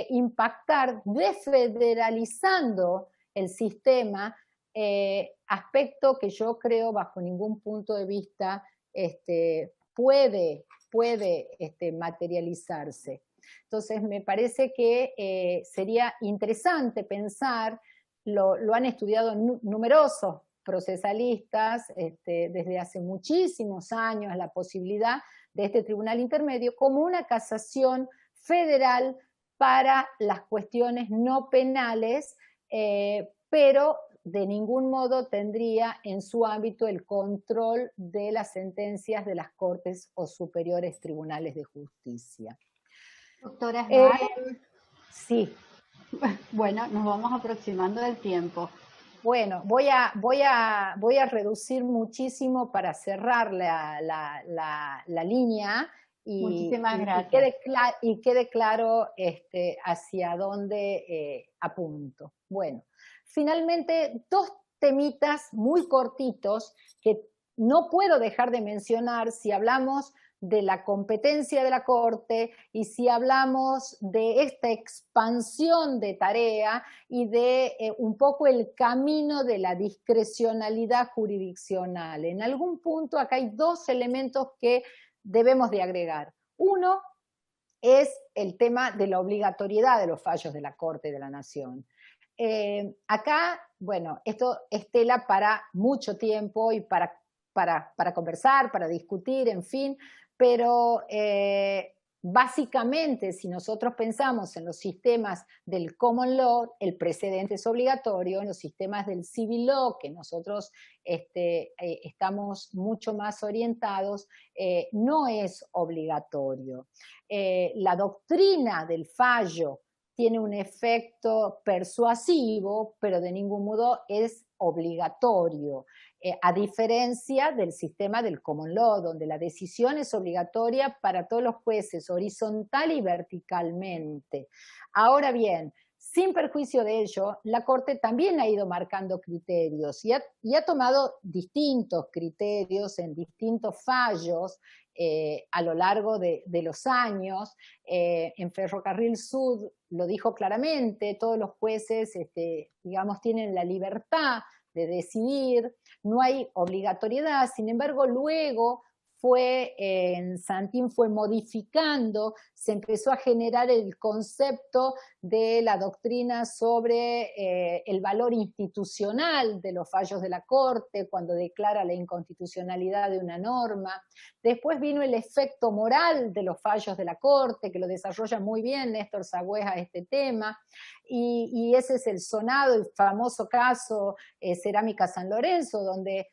impactar desfederalizando el sistema, aspecto que yo creo bajo ningún punto de vista puede materializarse. Entonces me parece que sería interesante pensar, lo han estudiado numerosos procesalistas desde hace muchísimos años, la posibilidad de este tribunal intermedio como una casación federal para las cuestiones no penales, pero de ningún modo tendría en su ámbito el control de las sentencias de las Cortes o superiores tribunales de justicia. Doctora Esmar, sí. Bueno, nos vamos aproximando del tiempo. Bueno, voy a reducir muchísimo para cerrar la línea y quede claro hacia dónde apunto. Bueno, finalmente, dos temitas muy cortitos que no puedo dejar de mencionar si hablamos de la competencia de la Corte y si hablamos de esta expansión de tarea y de un poco el camino de la discrecionalidad jurisdiccional. En algún punto acá hay dos elementos que debemos de agregar. Uno es el tema de la obligatoriedad de los fallos de la Corte de la Nación. Acá, bueno, esto es tela para mucho tiempo y para conversar, para discutir, en fin, pero básicamente, si nosotros pensamos en los sistemas del common law, el precedente es obligatorio. En los sistemas del civil law, que nosotros estamos mucho más orientados, no es obligatorio. La doctrina del fallo tiene un efecto persuasivo, pero de ningún modo es obligatorio, a diferencia del sistema del common law, donde la decisión es obligatoria para todos los jueces, horizontal y verticalmente. Ahora bien, sin perjuicio de ello, la Corte también ha ido marcando criterios y ha tomado distintos criterios en distintos fallos a lo largo de los años. En Ferrocarril Sud lo dijo claramente, todos los jueces, digamos, tienen la libertad de decidir, no hay obligatoriedad. Sin embargo, luego en Santín fue modificando, se empezó a generar el concepto de la doctrina sobre el valor institucional de los fallos de la Corte, cuando declara la inconstitucionalidad de una norma. Después vino el efecto moral de los fallos de la Corte, que lo desarrolla muy bien Néstor Sagüesa este tema, y ese es el sonado y famoso caso Cerámica San Lorenzo, donde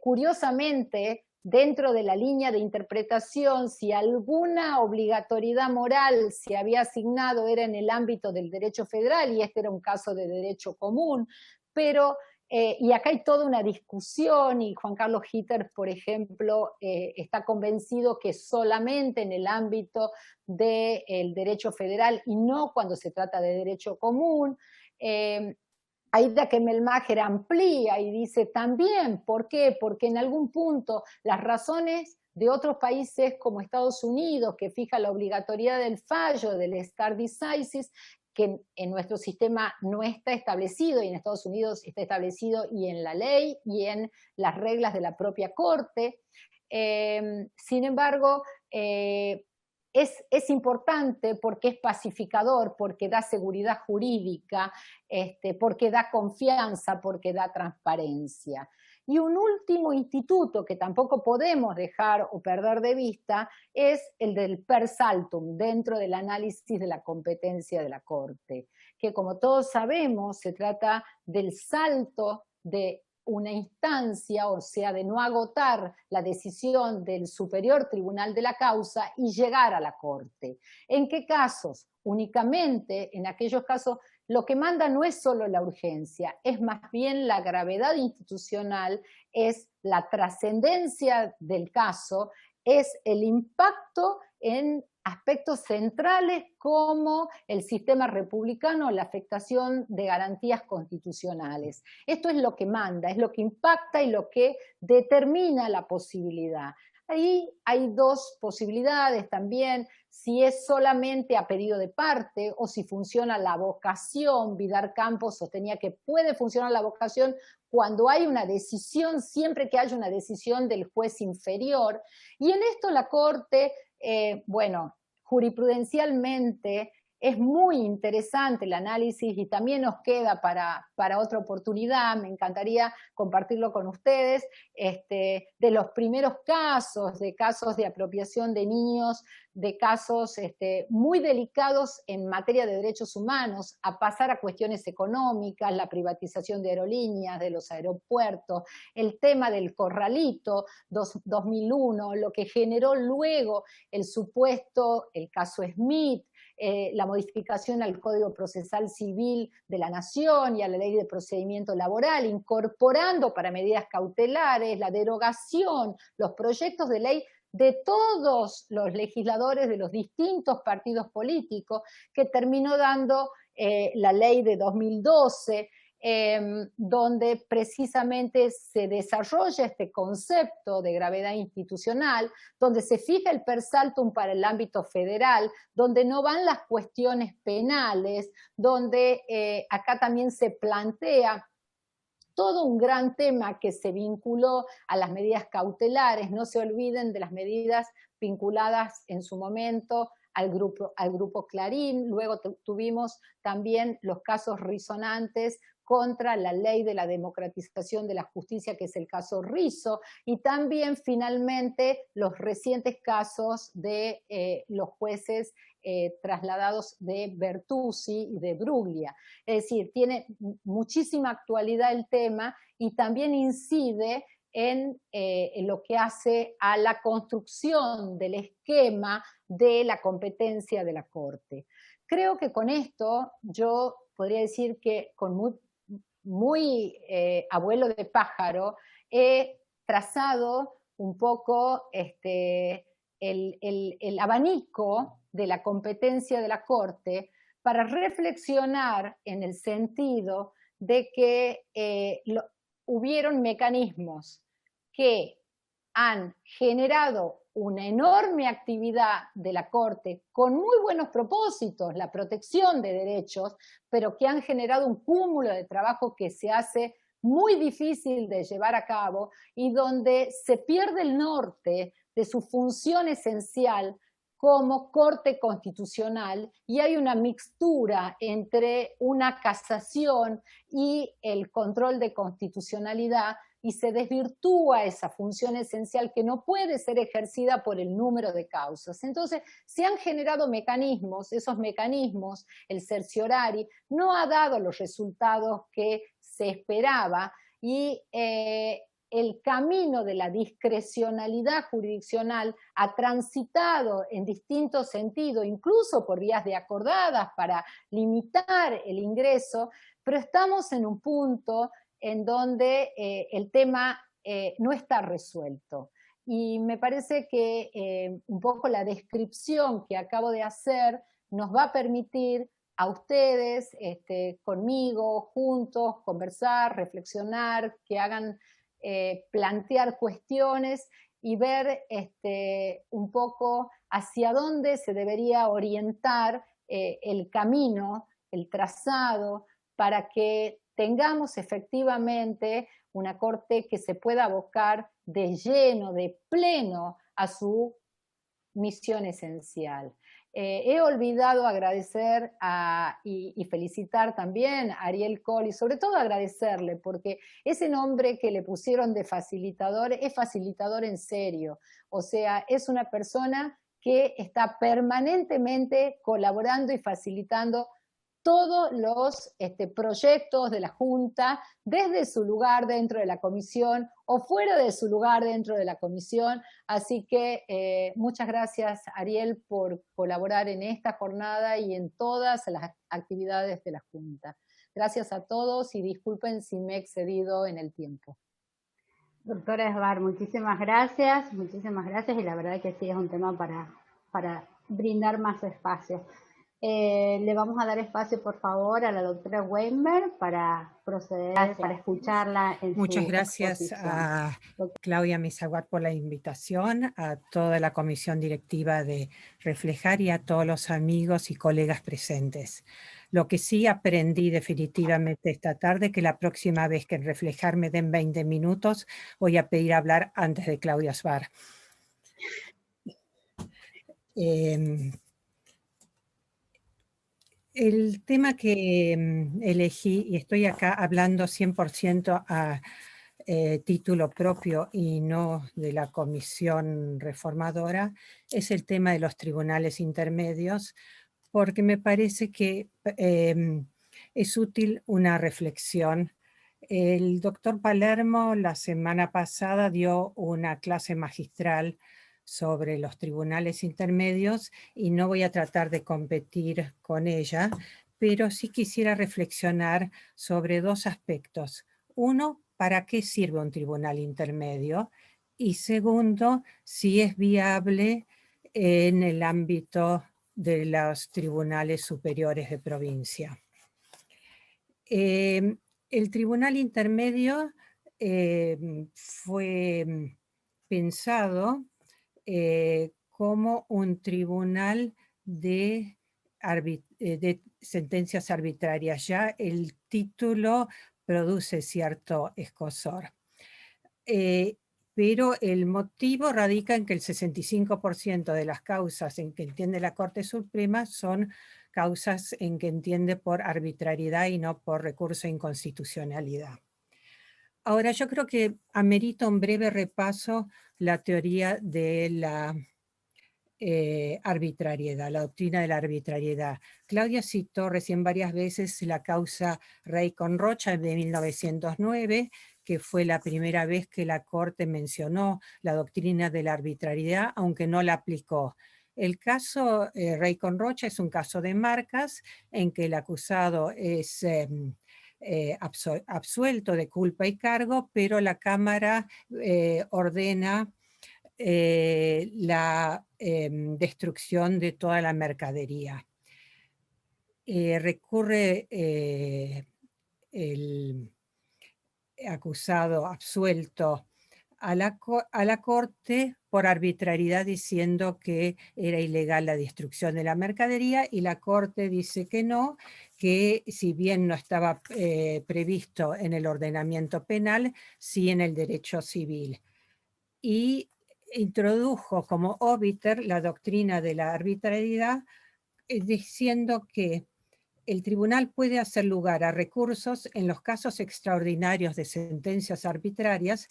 curiosamente, dentro de la línea de interpretación, si alguna obligatoriedad moral se había asignado era en el ámbito del derecho federal, y este era un caso de derecho común, pero, y acá hay toda una discusión, y Juan Carlos Hitter, por ejemplo, está convencido que solamente en el ámbito del derecho federal y no cuando se trata de derecho común. Aida Kemmelmacher amplía y dice también, ¿por qué? Porque en algún punto las razones de otros países como Estados Unidos, que fija la obligatoriedad del fallo, del stare decisis, que en nuestro sistema no está establecido, y en Estados Unidos está establecido y en la ley y en las reglas de la propia Corte. Sin embargo, es importante porque es pacificador, porque da seguridad jurídica, porque da confianza, porque da transparencia. Y un último instituto que tampoco podemos dejar o perder de vista es el del per saltum, dentro del análisis de la competencia de la Corte, que como todos sabemos se trata del salto de una instancia, o sea, de no agotar la decisión del superior tribunal de la causa y llegar a la Corte. ¿En qué casos? Únicamente en aquellos casos lo que manda no es solo la urgencia, es más bien la gravedad institucional, es la trascendencia del caso, es el impacto en aspectos centrales como el sistema republicano, la afectación de garantías constitucionales. Esto es lo que manda, es lo que impacta y lo que determina la posibilidad. Ahí hay dos posibilidades también, si es solamente a pedido de parte o si funciona la vocación. Vidar Campos sostenía que puede funcionar la vocación cuando hay una decisión, siempre que haya una decisión del juez inferior. Y en esto la Corte, bueno, jurisprudencialmente es muy interesante el análisis y también nos queda para otra oportunidad. Me encantaría compartirlo con ustedes, de los primeros casos de apropiación de niños, de casos muy delicados en materia de derechos humanos, a pasar a cuestiones económicas, la privatización de aerolíneas, de los aeropuertos, el tema del corralito 2001, lo que generó luego el caso Smith, la modificación al Código Procesal Civil de la Nación y a la Ley de Procedimiento Laboral, incorporando para medidas cautelares la derogación, los proyectos de ley de todos los legisladores de los distintos partidos políticos, que terminó dando la ley de 2012, donde precisamente se desarrolla este concepto de gravedad institucional, donde se fija el per saltum para el ámbito federal, donde no van las cuestiones penales, donde acá también se plantea todo un gran tema que se vinculó a las medidas cautelares. No se olviden de las medidas vinculadas en su momento al grupo Clarín. Luego tuvimos también los casos risonantes contra la ley de la democratización de la justicia, que es el caso Rizzo, y también finalmente los recientes casos de los jueces trasladados de Bertuzzi y de Bruglia. Es decir, tiene muchísima actualidad el tema y también incide en lo que hace a la construcción del esquema de la competencia de la Corte. Creo que con esto yo podría decir que con muy abuelo de pájaro he trazado un poco el abanico de la competencia de la Corte para reflexionar en el sentido de que hubieron mecanismos que han generado una enorme actividad de la Corte con muy buenos propósitos, la protección de derechos, pero que han generado un cúmulo de trabajo que se hace muy difícil de llevar a cabo y donde se pierde el norte de su función esencial como Corte Constitucional, y hay una mixtura entre una casación y el control de constitucionalidad, y se desvirtúa esa función esencial que no puede ser ejercida por el número de causas. Entonces, se han generado mecanismos, esos mecanismos, el certiorari, no ha dado los resultados que se esperaba, y el camino de la discrecionalidad jurisdiccional ha transitado en distintos sentidos, incluso por vías de acordadas para limitar el ingreso, pero estamos en un punto en donde el tema no está resuelto. Y me parece que un poco la descripción que acabo de hacer nos va a permitir a ustedes, conmigo, juntos, conversar, reflexionar, que hagan plantear cuestiones y ver un poco hacia dónde se debería orientar el camino, el trazado, para que tengamos efectivamente una Corte que se pueda abocar de lleno, de pleno a su misión esencial. He olvidado agradecer y felicitar también a Ariel Coll, y sobre todo agradecerle, porque ese nombre que le pusieron de facilitador es facilitador en serio. O sea, es una persona que está permanentemente colaborando y facilitando todos los proyectos de la Junta, desde su lugar dentro de la comisión o fuera de su lugar dentro de la comisión. Así que muchas gracias, Ariel, por colaborar en esta jornada y en todas las actividades de la Junta. Gracias a todos y disculpen si me he excedido en el tiempo. Doctora Esbar, muchísimas gracias, y la verdad que sí es un tema para brindar más espacio. Le vamos a dar espacio, por favor, a la doctora Weinberg para proceder, para escucharla en Muchas gracias a Claudia Misaguat por la invitación, a toda la comisión directiva de Reflejar y a todos los amigos y colegas presentes. Lo que sí aprendí definitivamente esta tarde, que la próxima vez que en Reflejar me den 20 minutos, voy a pedir hablar antes de Claudia Esbar. El tema que elegí, y estoy acá hablando 100% a título propio y no de la comisión reformadora, es el tema de los tribunales intermedios, porque me parece que es útil una reflexión. El doctor Palermo la semana pasada dio una clase magistral sobre los tribunales intermedios y no voy a tratar de competir con ella, pero sí quisiera reflexionar sobre dos aspectos. Uno, ¿para qué sirve un tribunal intermedio? Y segundo, si es viable en el ámbito de los tribunales superiores de provincia. El tribunal intermedio fue pensado como un tribunal de sentencias arbitrarias. Ya el título produce cierto escozor. Pero el motivo radica en que el 65% de las causas en que entiende la Corte Suprema son causas en que entiende por arbitrariedad y no por recurso de inconstitucionalidad. Ahora, yo creo que amerita un breve repaso la teoría de la arbitrariedad, la doctrina de la arbitrariedad. Claudia citó recién varias veces la causa Rey con Rocha de 1909, que fue la primera vez que la Corte mencionó la doctrina de la arbitrariedad, aunque no la aplicó. El caso Rey con Rocha es un caso de marcas en que el acusado es absuelto de culpa y cargo, pero la Cámara ordena la destrucción de toda la mercadería. Recurre el acusado absuelto a la Corte por arbitrariedad, diciendo que era ilegal la destrucción de la mercadería, y la Corte dice que no, que si bien no estaba previsto en el ordenamiento penal, sí en el derecho civil. Y introdujo como óbiter la doctrina de la arbitrariedad, diciendo que el tribunal puede hacer lugar a recursos en los casos extraordinarios de sentencias arbitrarias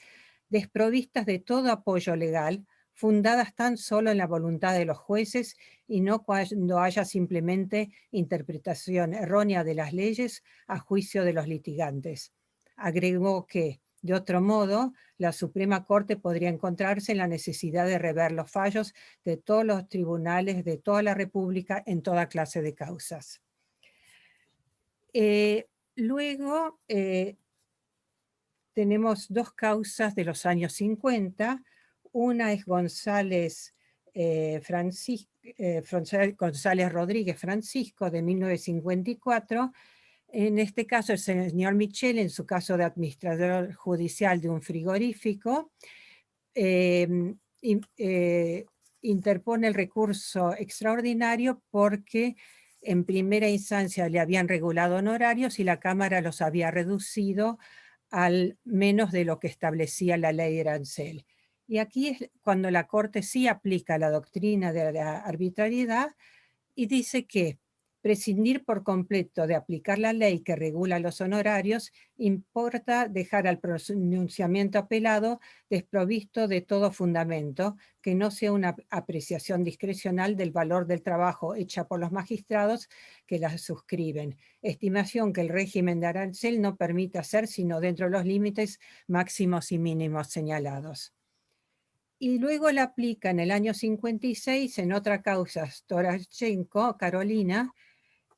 desprovistas de todo apoyo legal, fundadas tan solo en la voluntad de los jueces y no cuando haya simplemente interpretación errónea de las leyes a juicio de los litigantes. Agregó que, de otro modo, la Suprema Corte podría encontrarse en la necesidad de rever los fallos de todos los tribunales de toda la República en toda clase de causas. Luego tenemos dos causas de los años 50. Una es González Rodríguez Francisco, de 1954. En este caso, el señor Michel, en su caso de administrador judicial de un frigorífico, interpone el recurso extraordinario porque en primera instancia le habían regulado honorarios y la Cámara los había reducido al menos de lo que establecía la ley de arancel. Y aquí es cuando la Corte sí aplica la doctrina de la arbitrariedad y dice que prescindir por completo de aplicar la ley que regula los honorarios importa dejar al pronunciamiento apelado desprovisto de todo fundamento, que no sea una apreciación discrecional del valor del trabajo hecha por los magistrados que la suscriben, estimación que el régimen de arancel no permite hacer sino dentro de los límites máximos y mínimos señalados. Y luego la aplica en el año 56 en otra causa, Storachenko, Carolina,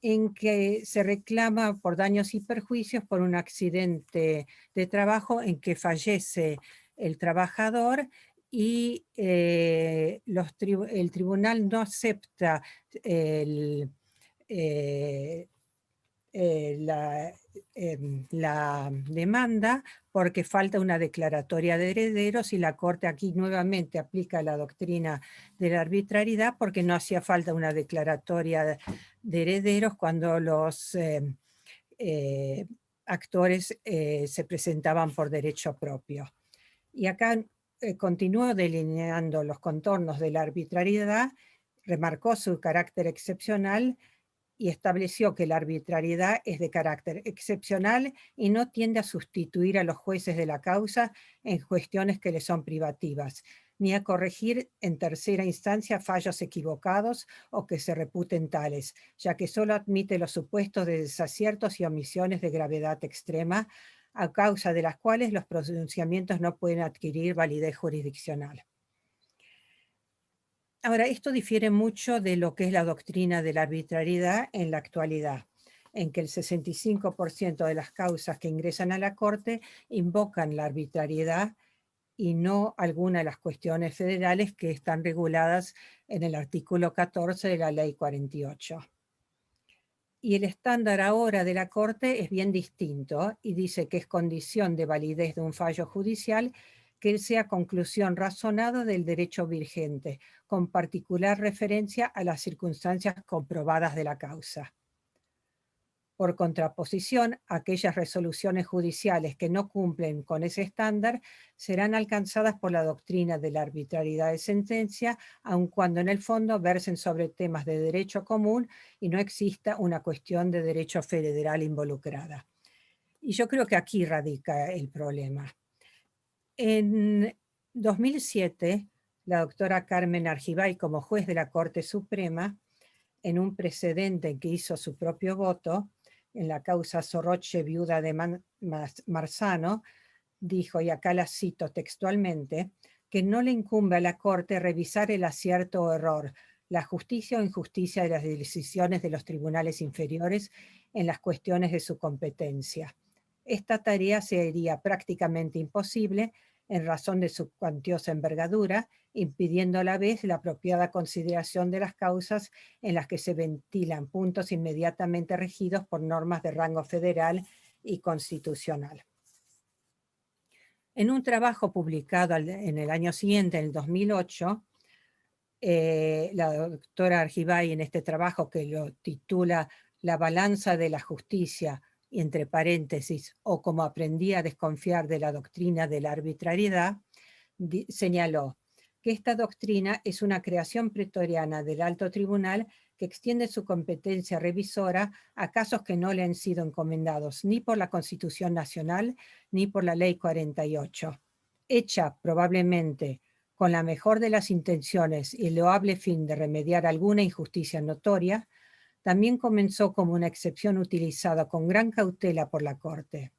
en que se reclama por daños y perjuicios por un accidente de trabajo en que fallece el trabajador y el tribunal no acepta la demanda porque falta una declaratoria de herederos, y la Corte aquí nuevamente aplica la doctrina de la arbitrariedad porque no hacía falta una declaratoria de herederos cuando los actores se presentaban por derecho propio. Y acá continuó delineando los contornos de la arbitrariedad, remarcó su carácter excepcional y estableció que la arbitrariedad es de carácter excepcional y no tiende a sustituir a los jueces de la causa en cuestiones que les son privativas, ni a corregir en tercera instancia fallos equivocados o que se reputen tales, ya que solo admite los supuestos de desaciertos y omisiones de gravedad extrema, a causa de las cuales los pronunciamientos no pueden adquirir validez jurisdiccional. Ahora, esto difiere mucho de lo que es la doctrina de la arbitrariedad en la actualidad, en que el 65% de las causas que ingresan a la Corte invocan la arbitrariedad y no alguna de las cuestiones federales que están reguladas en el artículo 14 de la Ley 48. Y el estándar ahora de la Corte es bien distinto y dice que es condición de validez de un fallo judicial que sea conclusión razonada del derecho vigente, con particular referencia a las circunstancias comprobadas de la causa. Por contraposición, aquellas resoluciones judiciales que no cumplen con ese estándar serán alcanzadas por la doctrina de la arbitrariedad de sentencia, aun cuando en el fondo versen sobre temas de derecho común y no exista una cuestión de derecho federal involucrada. Y yo creo que aquí radica el problema. En 2007, la doctora Carmen Argibay, como juez de la Corte Suprema, en un precedente en que hizo su propio voto, en la causa Sorroche viuda de Marzano, dijo, y acá la cito textualmente, que no le incumbe a la Corte revisar el acierto o error, la justicia o injusticia de las decisiones de los tribunales inferiores en las cuestiones de su competencia. Esta tarea sería prácticamente imposible en razón de su cuantiosa envergadura, impidiendo a la vez la apropiada consideración de las causas en las que se ventilan puntos inmediatamente regidos por normas de rango federal y constitucional. En un trabajo publicado en el año siguiente, en el 2008, la doctora Argibay, en este trabajo que lo titula La balanza de la justicia, y entre paréntesis, o como aprendí a desconfiar de la doctrina de la arbitrariedad, señaló que esta doctrina es una creación pretoriana del alto tribunal que extiende su competencia revisora a casos que no le han sido encomendados ni por la Constitución Nacional ni por la Ley 48, hecha probablemente con la mejor de las intenciones y el loable fin de remediar alguna injusticia notoria. También comenzó como una excepción utilizada con gran cautela por la Corte.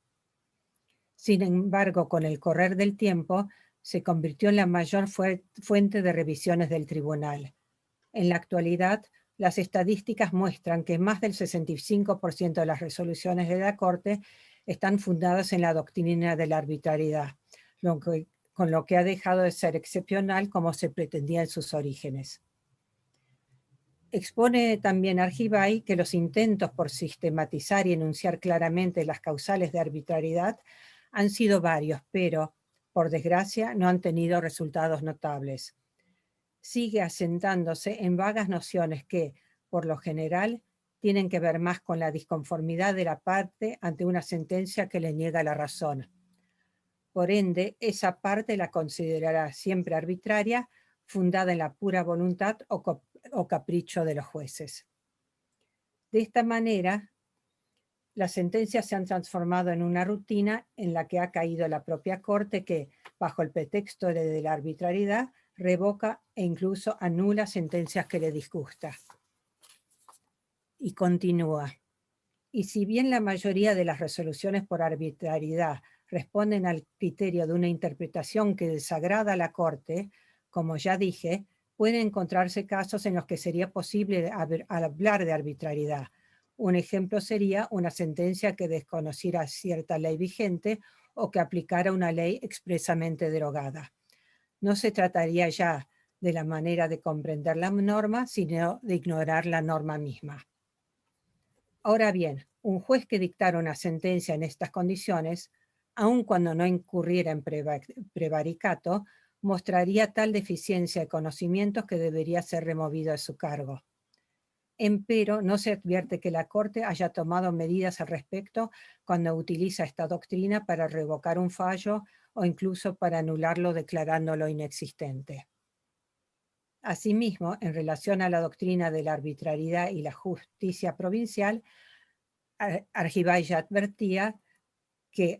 Sin embargo, con el correr del tiempo, se convirtió en la mayor fuente de revisiones del tribunal. En la actualidad, las estadísticas muestran que más del 65% de las resoluciones de la Corte están fundadas en la doctrina de la arbitrariedad, con lo que ha dejado de ser excepcional como se pretendía en sus orígenes. Expone también Argibay que los intentos por sistematizar y enunciar claramente las causales de arbitrariedad han sido varios, pero, por desgracia, no han tenido resultados notables. Sigue asentándose en vagas nociones que, por lo general, tienen que ver más con la disconformidad de la parte ante una sentencia que le niega la razón. Por ende, esa parte la considerará siempre arbitraria, fundada en la pura voluntad o capricho de los jueces. De esta manera, las sentencias se han transformado en una rutina en la que ha caído la propia Corte que, bajo el pretexto de la arbitrariedad, revoca e incluso anula sentencias que le disgustan. Y continúa. Y si bien la mayoría de las resoluciones por arbitrariedad responden al criterio de una interpretación que desagrada a la Corte, como ya dije, pueden encontrarse casos en los que sería posible hablar de arbitrariedad. Un ejemplo sería una sentencia que desconociera cierta ley vigente o que aplicara una ley expresamente derogada. No se trataría ya de la manera de comprender la norma, sino de ignorar la norma misma. Ahora bien, un juez que dictara una sentencia en estas condiciones, aun cuando no incurriera en prevaricato, mostraría tal deficiencia de conocimientos que debería ser removido de su cargo. Empero, no se advierte que la Corte haya tomado medidas al respecto cuando utiliza esta doctrina para revocar un fallo o incluso para anularlo declarándolo inexistente. Asimismo, en relación a la doctrina de la arbitrariedad y la justicia provincial, Argibay ya advertía que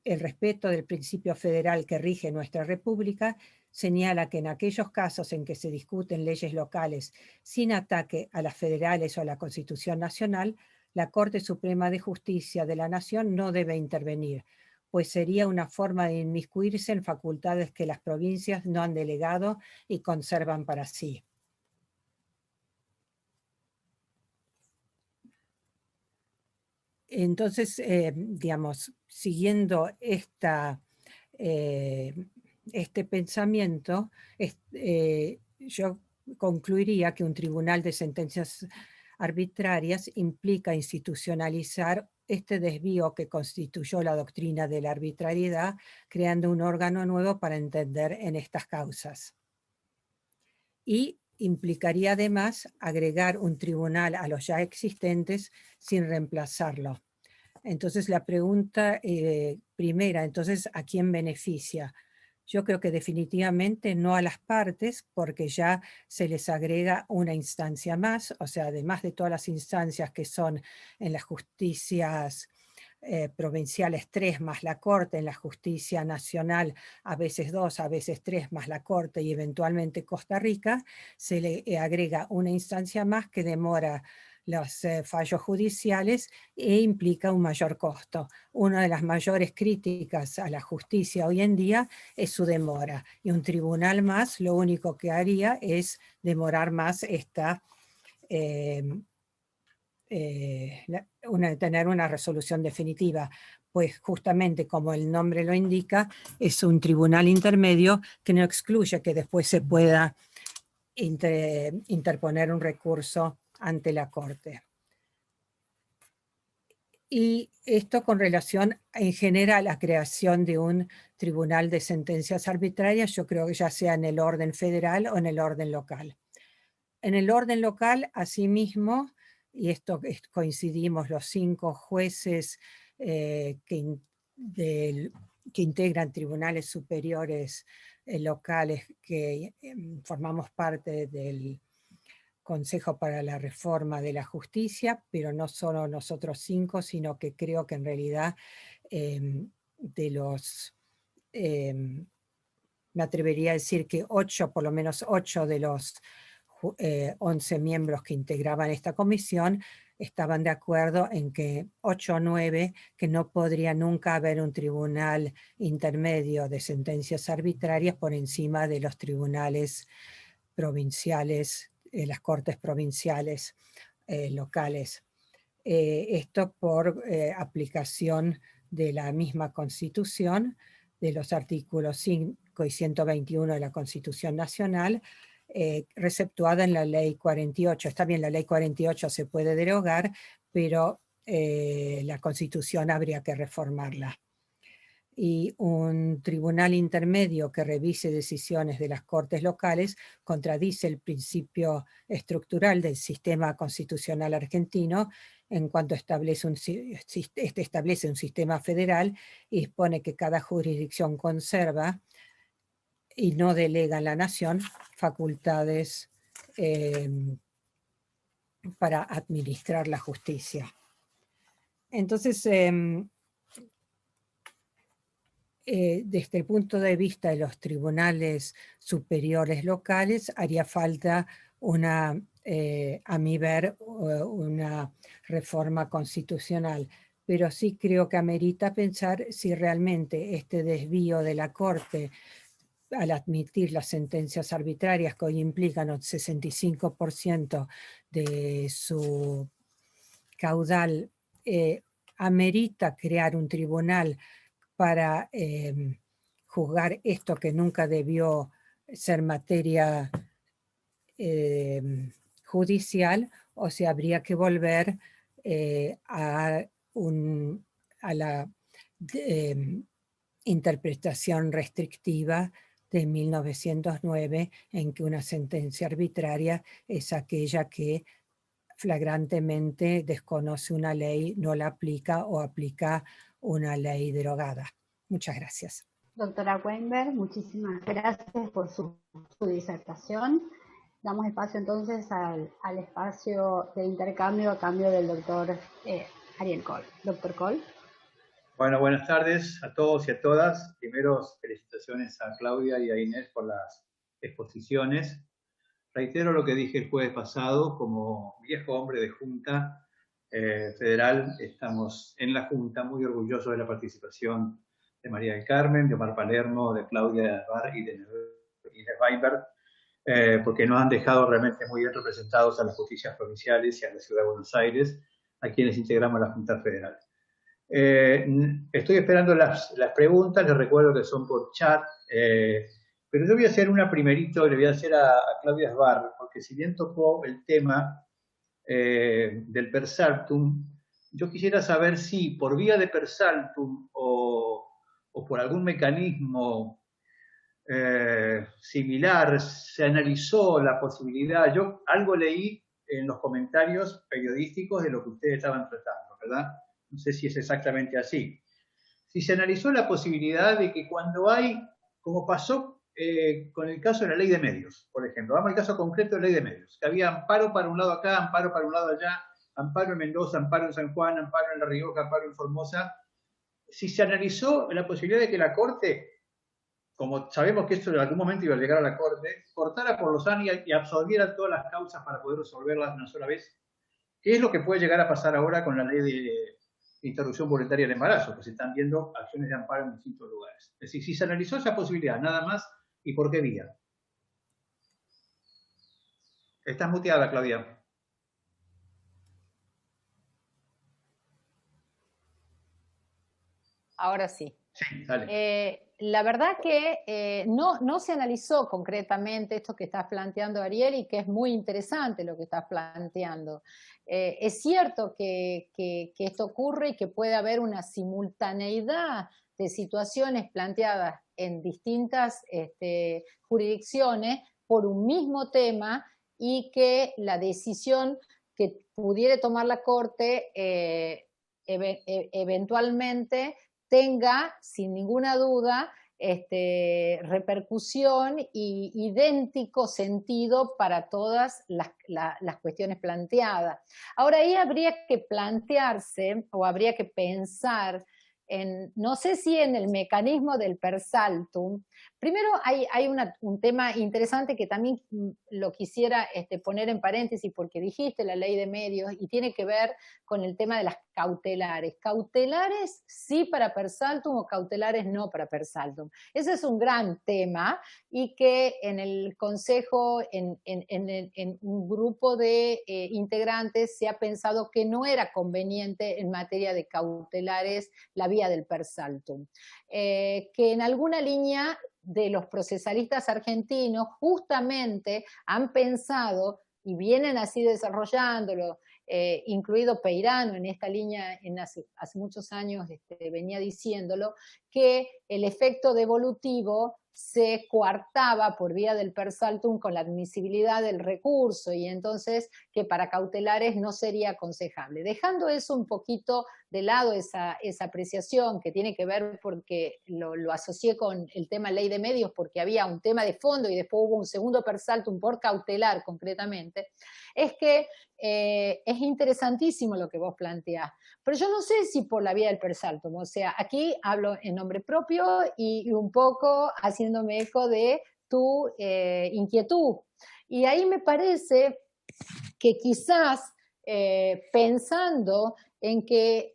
el respeto del principio federal que rige nuestra República señala que en aquellos casos en que se discuten leyes locales sin ataque a las federales o a la Constitución Nacional, la Corte Suprema de Justicia de la Nación no debe intervenir, pues sería una forma de inmiscuirse en facultades que las provincias no han delegado y conservan para sí. Entonces, digamos, siguiendo este pensamiento, yo concluiría que un tribunal de sentencias arbitrarias implica institucionalizar este desvío que constituyó la doctrina de la arbitrariedad, creando un órgano nuevo para entender en estas causas. Y implicaría además agregar un tribunal a los ya existentes sin reemplazarlo. Entonces la pregunta primera, entonces, ¿a quién beneficia? Yo creo que definitivamente no a las partes, porque ya se les agrega una instancia más, o sea, además de todas las instancias que son en las justicias provinciales 3 más la Corte, en la justicia nacional a veces 2, a veces 3 más la Corte y eventualmente Costa Rica, se le agrega una instancia más que demora los fallos judiciales e implica un mayor costo. Una de las mayores críticas a la justicia hoy en día es su demora, y un tribunal más lo único que haría es demorar más esta tener una resolución definitiva, pues justamente como el nombre lo indica, es un tribunal intermedio que no excluye que después se pueda interponer un recurso ante la Corte. Y esto con relación en general a la creación de un tribunal de sentencias arbitrarias, yo creo que ya sea en el orden federal o en el orden local. En el orden local, asimismo, y esto coincidimos los 5 jueces que integran tribunales superiores locales que formamos parte del Consejo para la Reforma de la Justicia, pero no solo nosotros 5, sino que creo que en realidad de los, me atrevería a decir que 8, por lo menos 8 de los 11 miembros que integraban esta comisión estaban de acuerdo en que 8 o 9, que no podría nunca haber un tribunal intermedio de sentencias arbitrarias por encima de los tribunales provinciales, las cortes provinciales locales. Esto por aplicación de la misma Constitución, de los artículos 5 y 121 de la Constitución Nacional, receptuada en la Ley 48. Está bien, la Ley 48 se puede derogar, pero la Constitución habría que reformarla. Y un tribunal intermedio que revise decisiones de las cortes locales contradice el principio estructural del sistema constitucional argentino en cuanto establece un sistema federal y dispone que cada jurisdicción conserva y no delega en la nación facultades para administrar la justicia. Entonces, desde el punto de vista de los tribunales superiores locales, haría falta a mi ver, una reforma constitucional. Pero sí creo que amerita pensar si realmente este desvío de la Corte al admitir las sentencias arbitrarias que hoy implican el 65% de su caudal, amerita crear un tribunal para juzgar esto que nunca debió ser materia judicial, o si habría que volver a la interpretación restrictiva de 1909, en que una sentencia arbitraria es aquella que flagrantemente desconoce una ley, no la aplica o aplica una ley derogada. Muchas gracias. Doctora Weinberg, muchísimas gracias por su disertación. Damos espacio entonces al espacio de intercambio a cambio del doctor Ariel Coll. Doctor Coll. Bueno, buenas tardes a todos y a todas. Primero, felicitaciones a Claudia y a Inés por las exposiciones. Reitero lo que dije el jueves pasado, como viejo hombre de Junta Federal, estamos en la Junta muy orgullosos de la participación de María del Carmen, de Omar Palermo, de Claudia Bar y de Inés Weinberg, porque nos han dejado realmente muy bien representados a las justicias provinciales y a la Ciudad de Buenos Aires, a quienes integramos la Junta Federal. Estoy esperando las preguntas, les recuerdo que son por chat, pero yo voy a hacer una primerito, le voy a hacer a Claudia Sbar, porque si bien tocó el tema del per saltum, yo quisiera saber si por vía de per saltum o por algún mecanismo similar, se analizó la posibilidad, yo algo leí en los comentarios periodísticos de lo que ustedes estaban tratando, ¿verdad? No sé si es exactamente así. Si se analizó la posibilidad de que cuando hay, como pasó con el caso de la ley de medios, por ejemplo, vamos al caso concreto de la ley de medios, que había amparo para un lado acá, amparo para un lado allá, amparo en Mendoza, amparo en San Juan, amparo en La Rioja, amparo en Formosa. Si se analizó la posibilidad de que la Corte, como sabemos que esto en algún momento iba a llegar a la Corte, cortara por los años y absorbiera todas las causas para poder resolverlas de una sola vez, ¿qué es lo que puede llegar a pasar ahora con la ley de interrupción voluntaria del embarazo? Que se están viendo acciones de amparo en distintos lugares. Es decir, si se analizó esa posibilidad, nada más, ¿y por qué vía? Estás muteada, Claudia. Ahora sí. Sí, dale. La verdad que no se analizó concretamente esto que estás planteando, Ariel, y que es muy interesante lo que estás planteando. Es cierto que esto ocurre y que puede haber una simultaneidad de situaciones planteadas en distintas jurisdicciones por un mismo tema y que la decisión que pudiera tomar la Corte eventualmente tenga, sin ninguna duda, repercusión y idéntico sentido para todas las cuestiones planteadas. Ahora ahí habría que plantearse o habría que pensar en, no sé si en el mecanismo del per saltum. Primero hay un tema interesante que también lo quisiera poner en paréntesis porque dijiste la ley de medios y tiene que ver con el tema de las cautelares. Cautelares sí para per saltum o cautelares no para per saltum. Ese es un gran tema y que en el Consejo, en un grupo de integrantes se ha pensado que no era conveniente en materia de cautelares la vía del per saltum. Que en alguna línea de los procesalistas argentinos justamente han pensado y vienen así desarrollándolo, incluido Peirano en esta línea hace muchos años venía diciéndolo, que el efecto devolutivo se coartaba por vía del per saltum con la admisibilidad del recurso y entonces que para cautelares no sería aconsejable. Dejando eso un poquito de lado, esa apreciación que tiene que ver porque lo asocié con el tema ley de medios porque había un tema de fondo y después hubo un segundo per saltum por cautelar concretamente, es que es interesantísimo lo que vos planteás, pero yo no sé si por la vía del per saltum, o sea, aquí hablo en nombre propio y un poco haciéndome eco de tu inquietud. Y ahí me parece que quizás pensando en que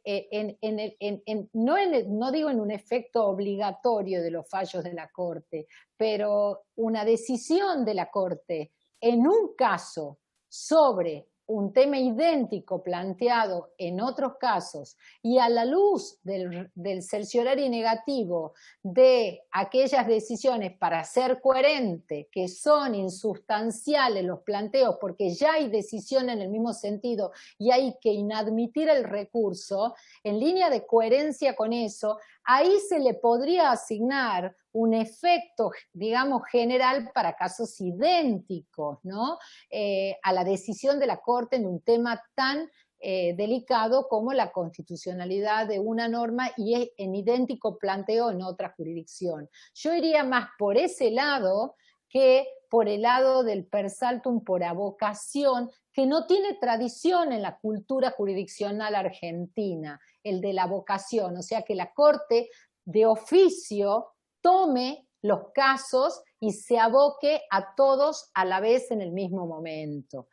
no digo en un efecto obligatorio de los fallos de la Corte, pero una decisión de la Corte en un caso sobre un tema idéntico planteado en otros casos y a la luz del certiorari negativo de aquellas decisiones para ser coherente, que son insustanciales los planteos porque ya hay decisión en el mismo sentido y hay que inadmitir el recurso, en línea de coherencia con eso, ahí se le podría asignar un efecto, digamos, general para casos idénticos, ¿no? A la decisión de la Corte en un tema tan delicado como la constitucionalidad de una norma y en idéntico planteo en otra jurisdicción. Yo iría más por ese lado que por el lado del per saltum por avocación, que no tiene tradición en la cultura jurisdiccional argentina, el de la vocación, o sea que la Corte de oficio tome los casos y se aboque a todos a la vez en el mismo momento.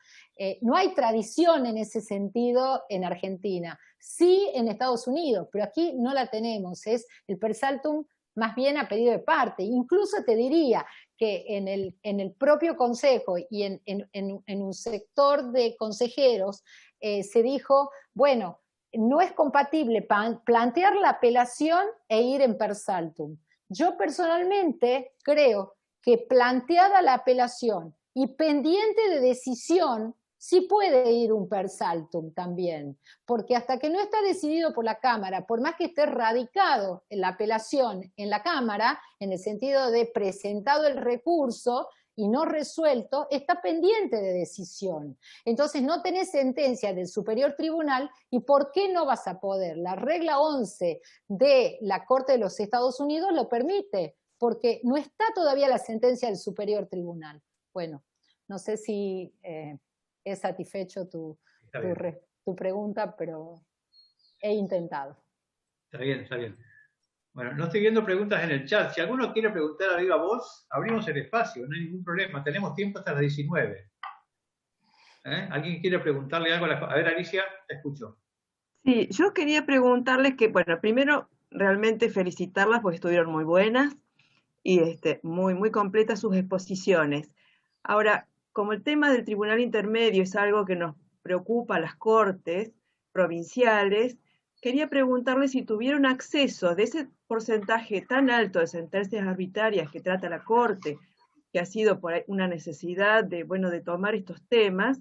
No hay tradición en ese sentido en Argentina, sí en Estados Unidos, pero aquí no la tenemos, es el per saltum más bien a pedido de parte. Incluso te diría que en el propio Consejo y en un sector de consejeros se dijo, bueno, no es compatible plantear la apelación e ir en per saltum. Yo personalmente creo que planteada la apelación y pendiente de decisión sí puede ir un per saltum también, porque hasta que no está decidido por la Cámara, por más que esté radicado en la apelación en la Cámara, en el sentido de presentado el recurso y no resuelto, está pendiente de decisión. Entonces no tenés sentencia del Superior Tribunal, ¿y por qué no vas a poder? La regla 11 de la Corte de los Estados Unidos lo permite, porque no está todavía la sentencia del Superior Tribunal. Bueno, no sé si he satisfecho tu pregunta, pero he intentado. Está bien, está bien. Bueno, no estoy viendo preguntas en el chat. Si alguno quiere preguntar a viva voz, abrimos el espacio, no hay ningún problema. Tenemos tiempo hasta las 19. ¿Alguien quiere preguntarle algo? A ver, Alicia, te escucho. Sí, yo quería preguntarles que, bueno, primero realmente felicitarlas porque estuvieron muy buenas y muy, muy completas sus exposiciones. Ahora, como el tema del Tribunal Intermedio es algo que nos preocupa a las Cortes provinciales, quería preguntarles si tuvieron acceso de ese porcentaje tan alto de sentencias arbitrarias que trata la Corte, que ha sido por una necesidad de tomar estos temas,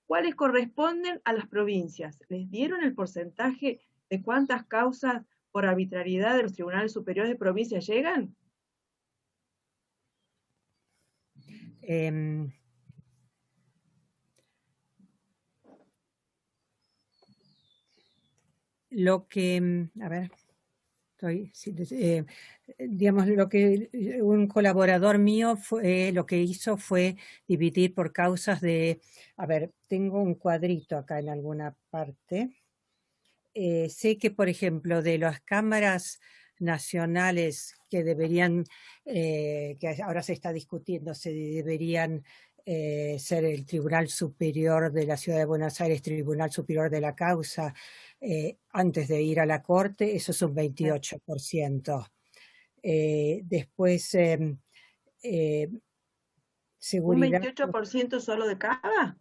¿cuáles corresponden a las provincias? ¿Les dieron el porcentaje de cuántas causas por arbitrariedad de los tribunales superiores de provincia llegan? Lo que, a ver, digamos, lo que un colaborador mío lo que hizo fue dividir por causas de, a ver, tengo un cuadrito acá en alguna parte. Sé que, por ejemplo, de las cámaras nacionales que deberían, que ahora se está discutiendo, se deberían ser el Tribunal Superior de la Ciudad de Buenos Aires, Tribunal Superior de la Causa, antes de ir a la Corte, eso es un 28%. Después, seguridad. ¿Un 28% solo de cada?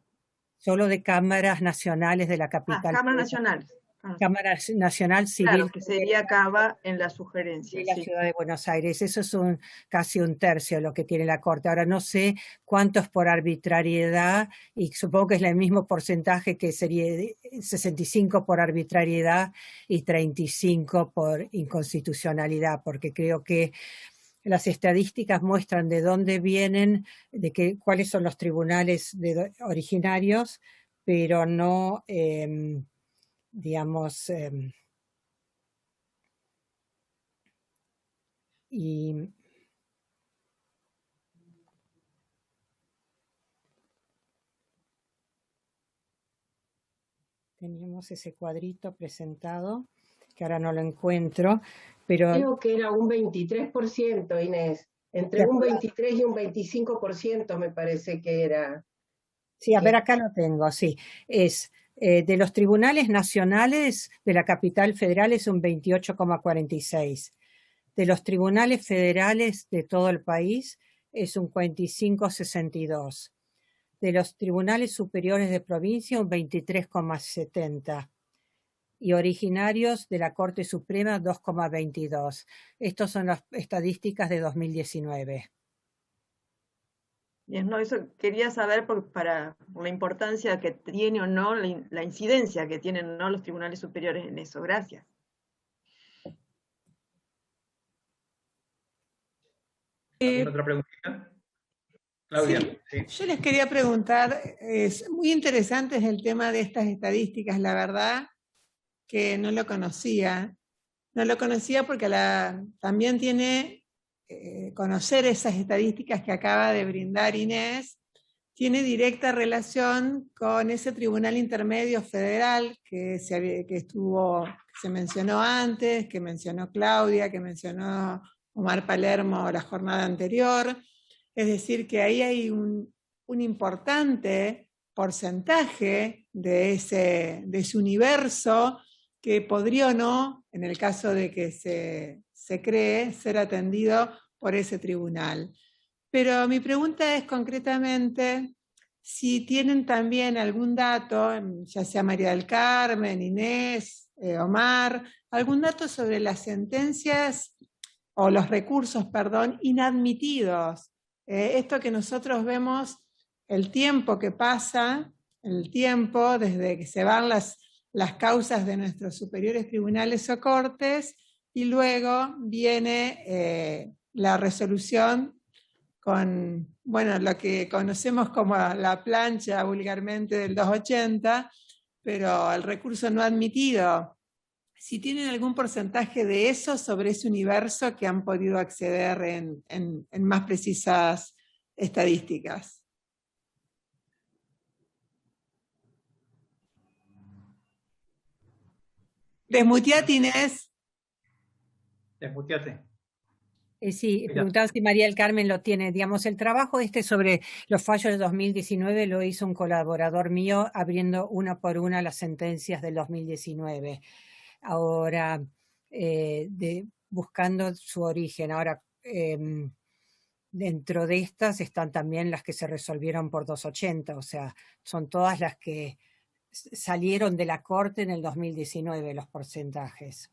Solo de cámaras nacionales de la capital. Cámaras nacionales. Cámara Nacional Civil. Claro, que sería Cava en la sugerencia. De la Ciudad de Buenos Aires. Eso es casi un tercio de lo que tiene la Corte. Ahora no sé cuántos por arbitrariedad, y supongo que es el mismo porcentaje, que sería 65 por arbitrariedad y 35 por inconstitucionalidad, porque creo que las estadísticas muestran de dónde vienen, cuáles son los tribunales originarios, pero no, digamos, y teníamos ese cuadrito presentado, que ahora no lo encuentro, pero... Creo que era un 23%, Inés. Entre un 23 y un 25% me parece que era. Sí, a ver, acá lo tengo, sí. Es de los tribunales nacionales de la capital federal es un 28,46%. De los tribunales federales de todo el país es un 45,62%. De los tribunales superiores de provincia un 23,70%. Y originarios de la Corte Suprema 2,22%. Estas son las estadísticas de 2019. Bien, no, eso quería saber por la importancia que tiene o no, la incidencia que tienen o no los tribunales superiores en eso. Gracias. ¿Otra preguntita? Claudia. Sí. Yo les quería preguntar, es muy interesante el tema de estas estadísticas, la verdad que no lo conocía. No lo conocía porque también tiene, conocer esas estadísticas que acaba de brindar Inés, tiene directa relación con ese Tribunal Intermedio Federal que se mencionó antes, que mencionó Claudia, que mencionó Omar Palermo la jornada anterior. Es decir, que ahí hay un importante porcentaje de ese universo que podría o no, en el caso de que se cree, ser atendido por ese tribunal. Pero mi pregunta es concretamente si tienen también algún dato, ya sea María del Carmen, Inés, Omar, algún dato sobre las sentencias o los recursos, inadmitidos. Esto que nosotros vemos, el tiempo que pasa el tiempo, desde que se van las causas de nuestros superiores tribunales o cortes, y luego viene la resolución con, bueno, lo que conocemos como la plancha vulgarmente del 280, pero el recurso no admitido. Si tienen algún porcentaje de eso sobre ese universo que han podido acceder en más precisas estadísticas. Desmuteate, Inés. Desmuteate. Sí, preguntaba si María del Carmen lo tiene. Digamos, el trabajo sobre los fallos de 2019 lo hizo un colaborador mío abriendo una por una las sentencias del 2019. Ahora, buscando su origen. Ahora, dentro de estas están también las que se resolvieron por 280, o sea, son todas las que salieron de la Corte en el 2019, los porcentajes.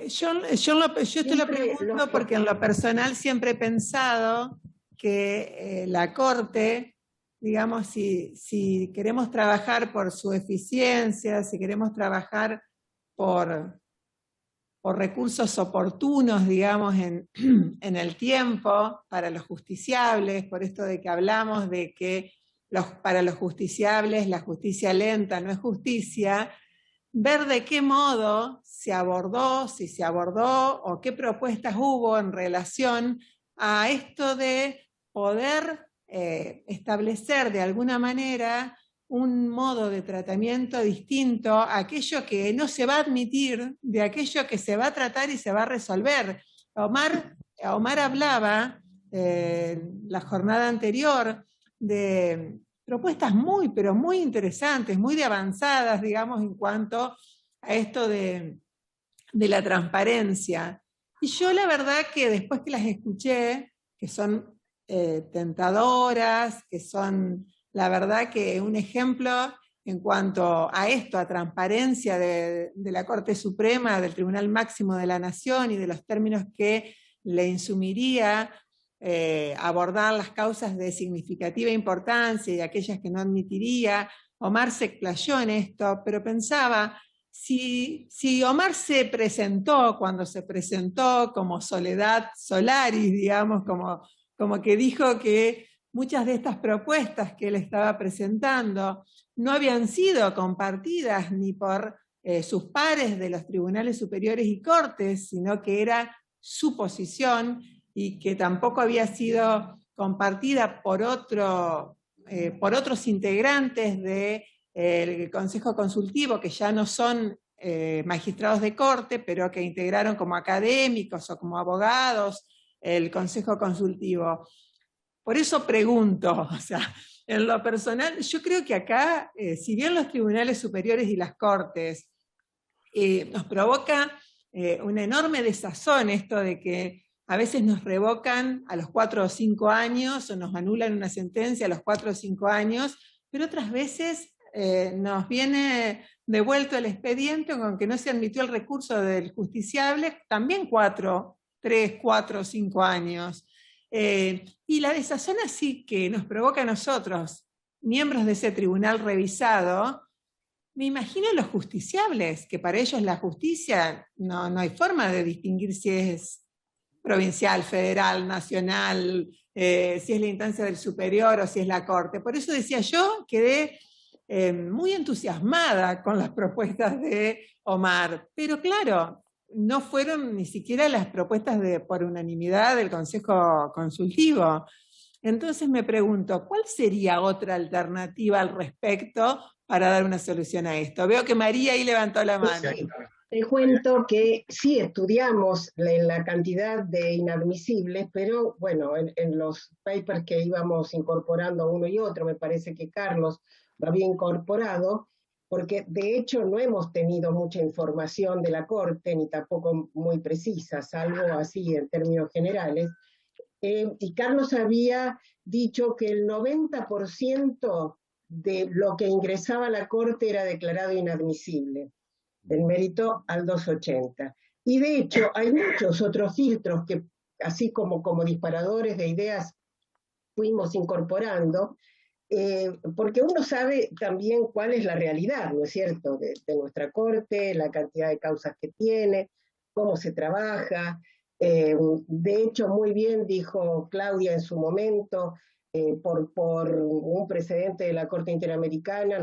Yo te lo pregunto porque en lo personal siempre he pensado que la Corte, digamos, si queremos trabajar por su eficiencia, si queremos trabajar por recursos oportunos, digamos, en el tiempo para los justiciables, por esto de que hablamos de que para los justiciables la justicia lenta no es justicia, ver de qué modo se abordó, si se abordó, o qué propuestas hubo en relación a esto de poder establecer de alguna manera un modo de tratamiento distinto a aquello que no se va a admitir, de aquello que se va a tratar y se va a resolver. Omar hablaba la jornada anterior de propuestas muy, pero muy interesantes, muy de avanzadas, digamos, en cuanto a esto de la transparencia. Y yo la verdad que después que las escuché, que son tentadoras, que son la verdad que un ejemplo en cuanto a esto, a transparencia de la Corte Suprema, del Tribunal Máximo de la Nación y de los términos que le insumiría abordar las causas de significativa importancia y aquellas que no admitiría. Omar se explayó en esto, pero pensaba, si Omar se presentó cuando se presentó como Soledad Solaris, digamos, como que dijo que muchas de estas propuestas que él estaba presentando no habían sido compartidas ni por sus pares de los tribunales superiores y cortes, sino que era su posición y que tampoco había sido compartida por otros integrantes del Consejo Consultivo, que ya no son magistrados de corte, pero que integraron como académicos o como abogados el Consejo Consultivo. Por eso pregunto, o sea, en lo personal, yo creo que acá, si bien los tribunales superiores y las cortes nos provoca una enorme desazón esto de que a veces nos revocan a los 4 o 5 años o nos anulan una sentencia a los 4 o 5 años, pero otras veces nos viene devuelto el expediente con que no se admitió el recurso del justiciable, también 3, 4 o 5 años. Y la desazón así que nos provoca a nosotros, miembros de ese tribunal revisado, me imagino los justiciables, que para ellos la justicia no hay forma de distinguir si es provincial, federal, nacional, si es la instancia del superior o si es la corte. Por eso decía yo, quedé muy entusiasmada con las propuestas de Omar, pero claro, no fueron ni siquiera las propuestas por unanimidad del Consejo Consultivo. Entonces me pregunto, ¿cuál sería otra alternativa al respecto para dar una solución a esto? Veo que María ahí levantó la mano. Sí, te cuento que sí estudiamos la cantidad de inadmisibles, pero bueno, en los papers que íbamos incorporando uno y otro, me parece que Carlos lo había incorporado, porque de hecho no hemos tenido mucha información de la Corte, ni tampoco muy precisa, salvo así en términos generales. Y Carlos había dicho que el 90% de lo que ingresaba a la Corte era declarado inadmisible, en mérito al 280. Y de hecho hay muchos otros filtros que, así como disparadores de ideas fuimos incorporando, porque uno sabe también cuál es la realidad, ¿no es cierto?, de nuestra Corte, la cantidad de causas que tiene, cómo se trabaja. De hecho, muy bien dijo Claudia en su momento, por un precedente de la Corte Interamericana,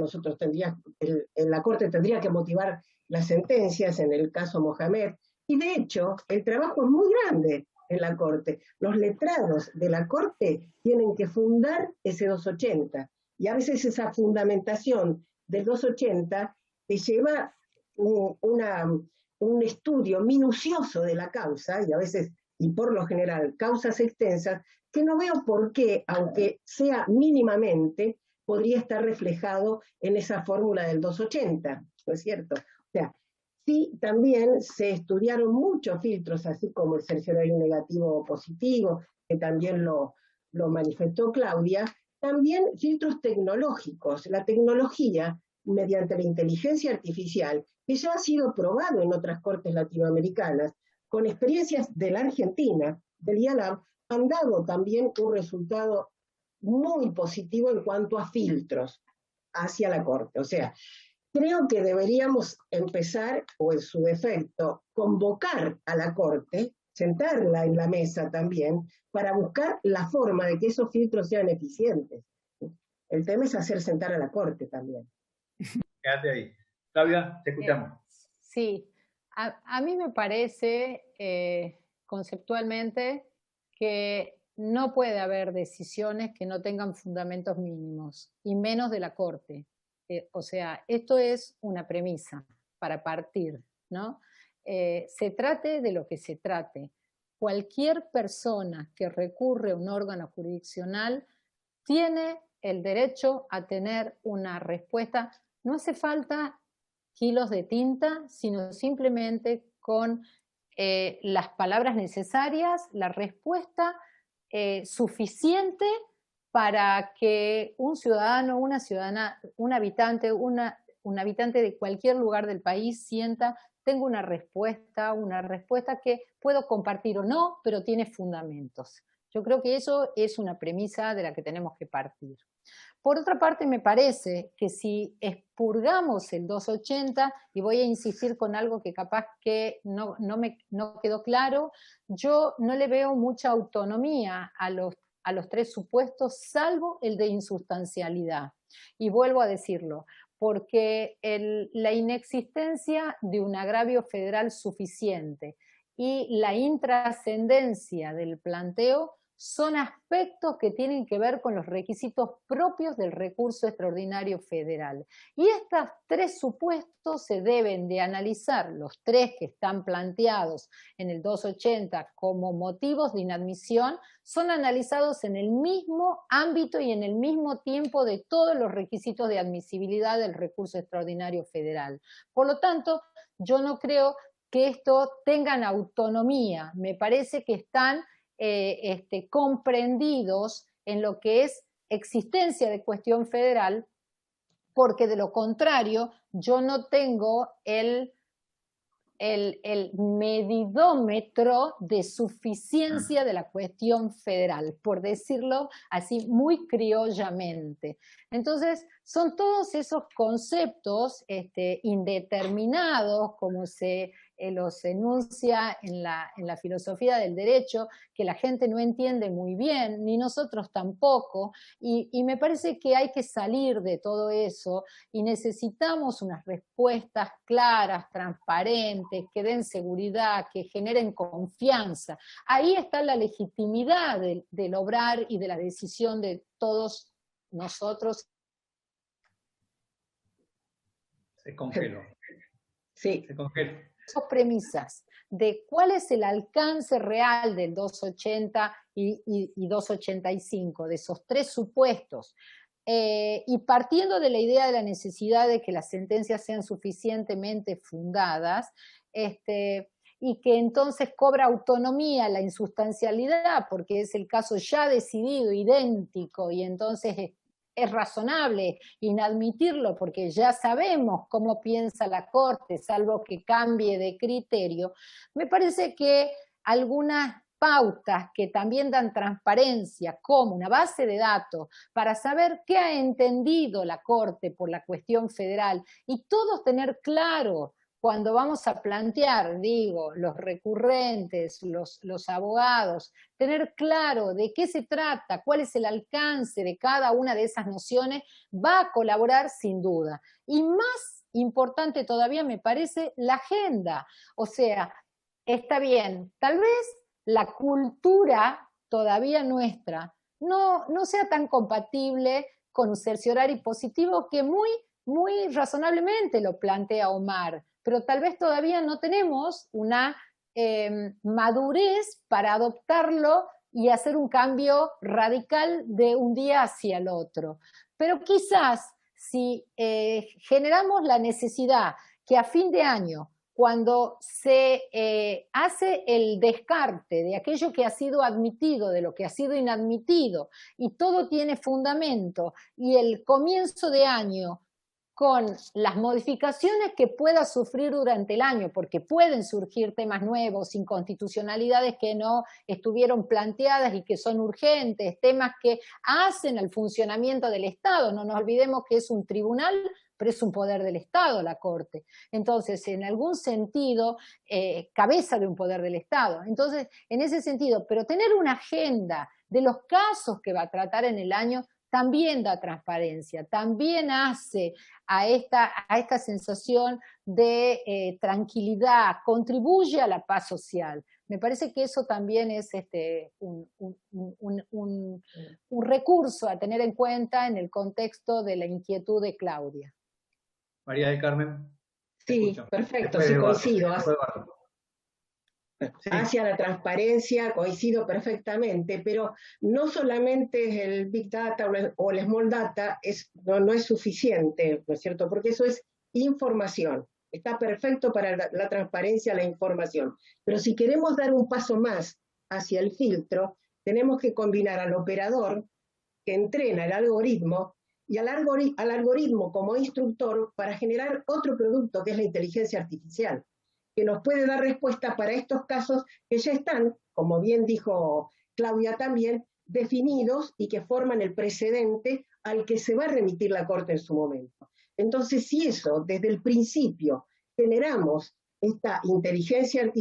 la Corte tendría que motivar las sentencias, en el caso Mohamed, y de hecho, el trabajo es muy grande en la Corte. Los letrados de la Corte tienen que fundar ese 280, y a veces esa fundamentación del 280 te lleva un estudio minucioso de la causa, y a veces, y por lo general, causas extensas, que no veo por qué, aunque sea mínimamente, podría estar reflejado en esa fórmula del 280, ¿no es cierto? O sea, sí, también se estudiaron muchos filtros, así como el cerciorario negativo o positivo, que también lo manifestó Claudia, también filtros tecnológicos. La tecnología, mediante la inteligencia artificial, que ya ha sido probado en otras cortes latinoamericanas, con experiencias de la Argentina, del IALAB, han dado también un resultado muy positivo en cuanto a filtros hacia la Corte. O sea, creo que deberíamos empezar, o en su defecto, convocar a la Corte, sentarla en la mesa también, para buscar la forma de que esos filtros sean eficientes. El tema es hacer sentar a la Corte también. Quédate ahí. Claudia, te escuchamos. Sí, a mí me parece conceptualmente que no puede haber decisiones que no tengan fundamentos mínimos, y menos de la Corte. O sea, esto es una premisa para partir, ¿no? Se trate de lo que se trate. Cualquier persona que recurre a un órgano jurisdiccional tiene el derecho a tener una respuesta. No hace falta kilos de tinta, sino simplemente con las palabras necesarias, la respuesta suficiente para que un ciudadano, una ciudadana, un habitante de cualquier lugar del país sienta, tengo una respuesta que puedo compartir o no, pero tiene fundamentos. Yo creo que eso es una premisa de la que tenemos que partir. Por otra parte, me parece que si expurgamos el 280, y voy a insistir con algo que capaz que no quedó claro, yo no le veo mucha autonomía a los tres supuestos, salvo el de insustancialidad. Y vuelvo a decirlo, porque la inexistencia de un agravio federal suficiente y la intrascendencia del planteo son aspectos que tienen que ver con los requisitos propios del recurso extraordinario federal. Y estos tres supuestos se deben de analizar, los tres que están planteados en el 280 como motivos de inadmisión, son analizados en el mismo ámbito y en el mismo tiempo de todos los requisitos de admisibilidad del recurso extraordinario federal. Por lo tanto, yo no creo que esto tengan autonomía, me parece que están comprendidos en lo que es existencia de cuestión federal, porque de lo contrario yo no tengo el medidómetro de suficiencia de la cuestión federal, por decirlo así muy criollamente. Entonces, son todos esos conceptos indeterminados, como se los enuncia en la filosofía del derecho, que la gente no entiende muy bien, ni nosotros tampoco, y me parece que hay que salir de todo eso, y necesitamos unas respuestas claras, transparentes, que den seguridad, que generen confianza. Ahí está la legitimidad del obrar y de la decisión de todos nosotros. Se congeló. Sí. Se congeló. Esas premisas de cuál es el alcance real del 280 y 285, de esos tres supuestos, y partiendo de la idea de la necesidad de que las sentencias sean suficientemente fundadas, y que entonces cobra autonomía la insustancialidad, porque es el caso ya decidido, idéntico, y entonces es razonable inadmitirlo porque ya sabemos cómo piensa la Corte, salvo que cambie de criterio. Me parece que algunas pautas que también dan transparencia, como una base de datos, para saber qué ha entendido la Corte por la cuestión federal, y todos tener claro, cuando vamos a plantear, digo, los recurrentes, los abogados, tener claro de qué se trata, cuál es el alcance de cada una de esas nociones, va a colaborar sin duda. Y más importante todavía me parece la agenda. O sea, está bien, tal vez la cultura todavía nuestra no sea tan compatible con un cerciorari positivo que muy razonablemente lo plantea Omar, pero tal vez todavía no tenemos una madurez para adoptarlo y hacer un cambio radical de un día hacia el otro. Pero quizás si generamos la necesidad que a fin de año, cuando se hace el descarte de aquello que ha sido admitido, de lo que ha sido inadmitido, y todo tiene fundamento, y el comienzo de año con las modificaciones que pueda sufrir durante el año, porque pueden surgir temas nuevos, inconstitucionalidades que no estuvieron planteadas y que son urgentes, temas que hacen al funcionamiento del Estado. No nos olvidemos que es un tribunal, pero es un poder del Estado la Corte. Entonces, en algún sentido, cabeza de un poder del Estado. Entonces, en ese sentido, pero tener una agenda de los casos que va a tratar en el año también da transparencia, también hace a esta sensación de tranquilidad, contribuye a la paz social. Me parece que eso también es un recurso a tener en cuenta en el contexto de la inquietud de Claudia. María del Carmen. Sí, perfecto, sí, coincido. Sí. Hacia la transparencia coincido perfectamente, pero no solamente el Big Data o el Small Data no es suficiente, ¿no es cierto? Porque eso es información. Está perfecto para la transparencia, la información. Pero si queremos dar un paso más hacia el filtro, tenemos que combinar al operador que entrena el algoritmo y al algoritmo como instructor para generar otro producto que es la inteligencia artificial, que nos puede dar respuesta para estos casos que ya están, como bien dijo Claudia también, definidos y que forman el precedente al que se va a remitir la Corte en su momento. Entonces, si eso, desde el principio, generamos esta inteligencia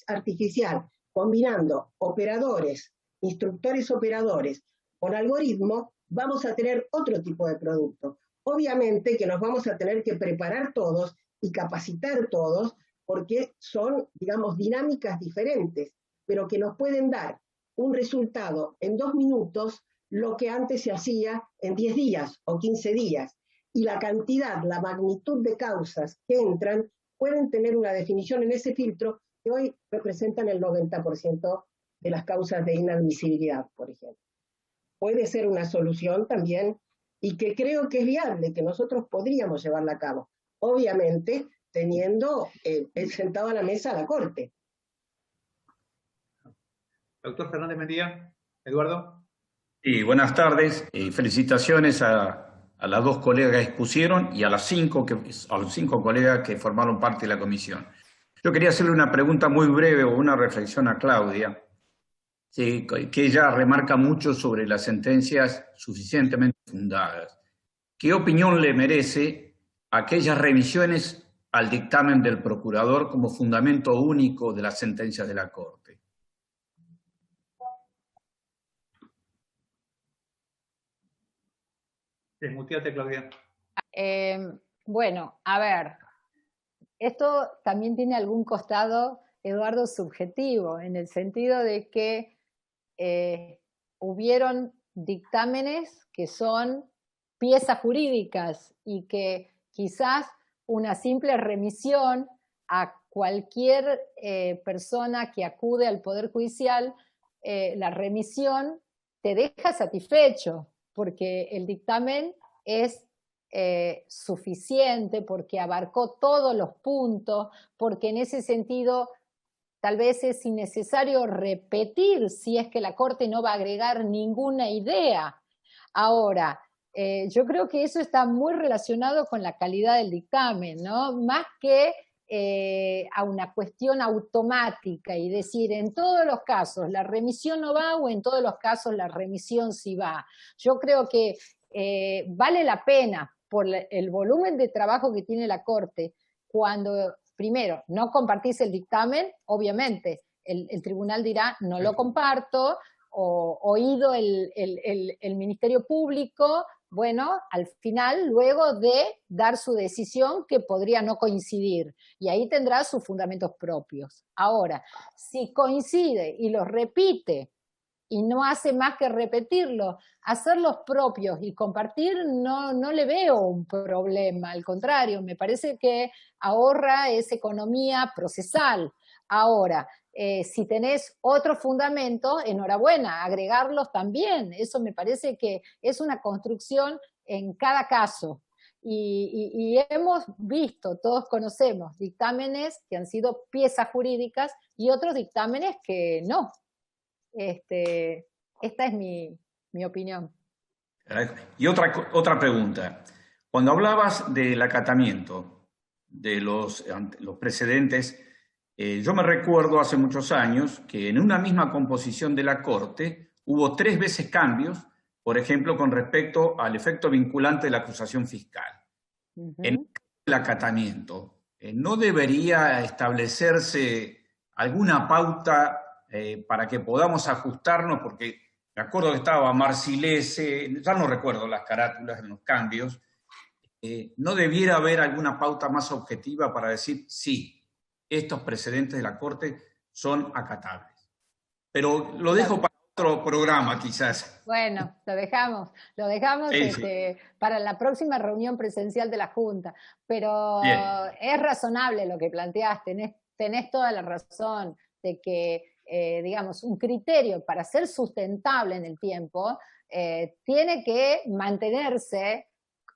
artificial combinando operadores, instructores operadores, con algoritmos, vamos a tener otro tipo de producto. Obviamente que nos vamos a tener que preparar todos y capacitar todos, porque son, digamos, dinámicas diferentes, pero que nos pueden dar un resultado en 2 minutos, lo que antes se hacía en 10 días o 15 días. Y la cantidad, la magnitud de causas que entran pueden tener una definición en ese filtro que hoy representan el 90% de las causas de inadmisibilidad, por ejemplo. Puede ser una solución también y que creo que es viable, que nosotros podríamos llevarla a cabo. Obviamente, teniendo sentado a la mesa a la Corte. Doctor Fernández Mendía, Eduardo. Sí, buenas tardes y felicitaciones a las 2 colegas que expusieron y a los 5 colegas que formaron parte de la comisión. Yo quería hacerle una pregunta muy breve o una reflexión a Claudia, que ella remarca mucho sobre las sentencias suficientemente fundadas. ¿Qué opinión le merece aquellas revisiones al dictamen del procurador como fundamento único de las sentencias de la Corte? Desmuteate, Claudia. Bueno, a ver, esto también tiene algún costado, Eduardo, subjetivo, en el sentido de que hubieron dictámenes que son piezas jurídicas y que quizás una simple remisión a cualquier persona que acude al Poder Judicial, la remisión te deja satisfecho, porque el dictamen es suficiente, porque abarcó todos los puntos, porque en ese sentido tal vez es innecesario repetir si es que la Corte no va a agregar ninguna idea. Ahora, yo creo que eso está muy relacionado con la calidad del dictamen, ¿no? Más que a una cuestión automática y decir en todos los casos la remisión no va o en todos los casos la remisión sí va. Yo creo que vale la pena por el volumen de trabajo que tiene la Corte, cuando primero no compartís el dictamen, obviamente el tribunal dirá no lo comparto, o oído el Ministerio Público, bueno, al final, luego de dar su decisión que podría no coincidir, y ahí tendrá sus fundamentos propios. Ahora, si coincide y los repite, y no hace más que repetirlo, hacerlos propios y compartir, no le veo un problema, al contrario, me parece que ahorra esa economía procesal. Ahora, si tenés otro fundamento, enhorabuena, agregarlos también. Eso me parece que es una construcción en cada caso. Y hemos visto, todos conocemos, dictámenes que han sido piezas jurídicas y otros dictámenes que no. Esta es mi opinión. Y otra pregunta. Cuando hablabas del acatamiento de los precedentes, yo me recuerdo hace muchos años que en una misma composición de la Corte hubo 3 veces cambios, por ejemplo, con respecto al efecto vinculante de la acusación fiscal. En el acatamiento, ¿no debería establecerse alguna pauta para que podamos ajustarnos? Porque me acuerdo que estaba Marcilese, ya no recuerdo las carátulas en los cambios. ¿No debiera haber alguna pauta más objetiva para decir sí, estos precedentes de la Corte son acatables? Pero lo dejo para otro programa, quizás. Bueno, lo dejamos sí. Para la próxima reunión presencial de la Junta. Pero bien, es razonable lo que planteaste, tenés toda la razón de que, digamos, un criterio para ser sustentable en el tiempo tiene que mantenerse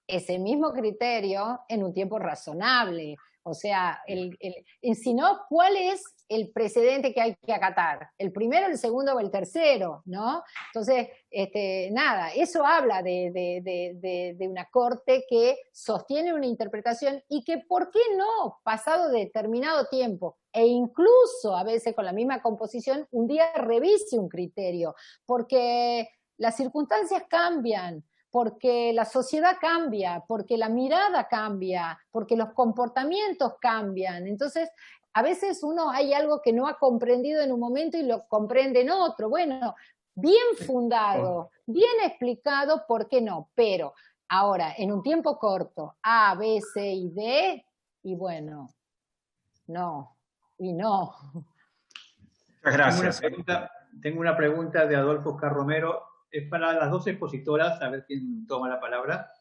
ese mismo criterio en un tiempo razonable. O sea, si no, ¿cuál es el precedente que hay que acatar? ¿El primero, el segundo o el tercero? ¿No? Entonces, nada, eso habla de una Corte que sostiene una interpretación y que, ¿por qué no? Pasado determinado tiempo, e incluso a veces con la misma composición, un día revise un criterio, porque las circunstancias cambian, porque la sociedad cambia, porque la mirada cambia, porque los comportamientos cambian. Entonces, a veces hay algo que no ha comprendido en un momento y lo comprende en otro. Bueno, bien fundado, bien explicado, ¿por qué no? Pero ahora, en un tiempo corto, A, B, C y D, y bueno, no, y no. Muchas gracias. Tengo una pregunta de Adolfo Carromero. Es para las dos expositoras, a ver quién toma la palabra.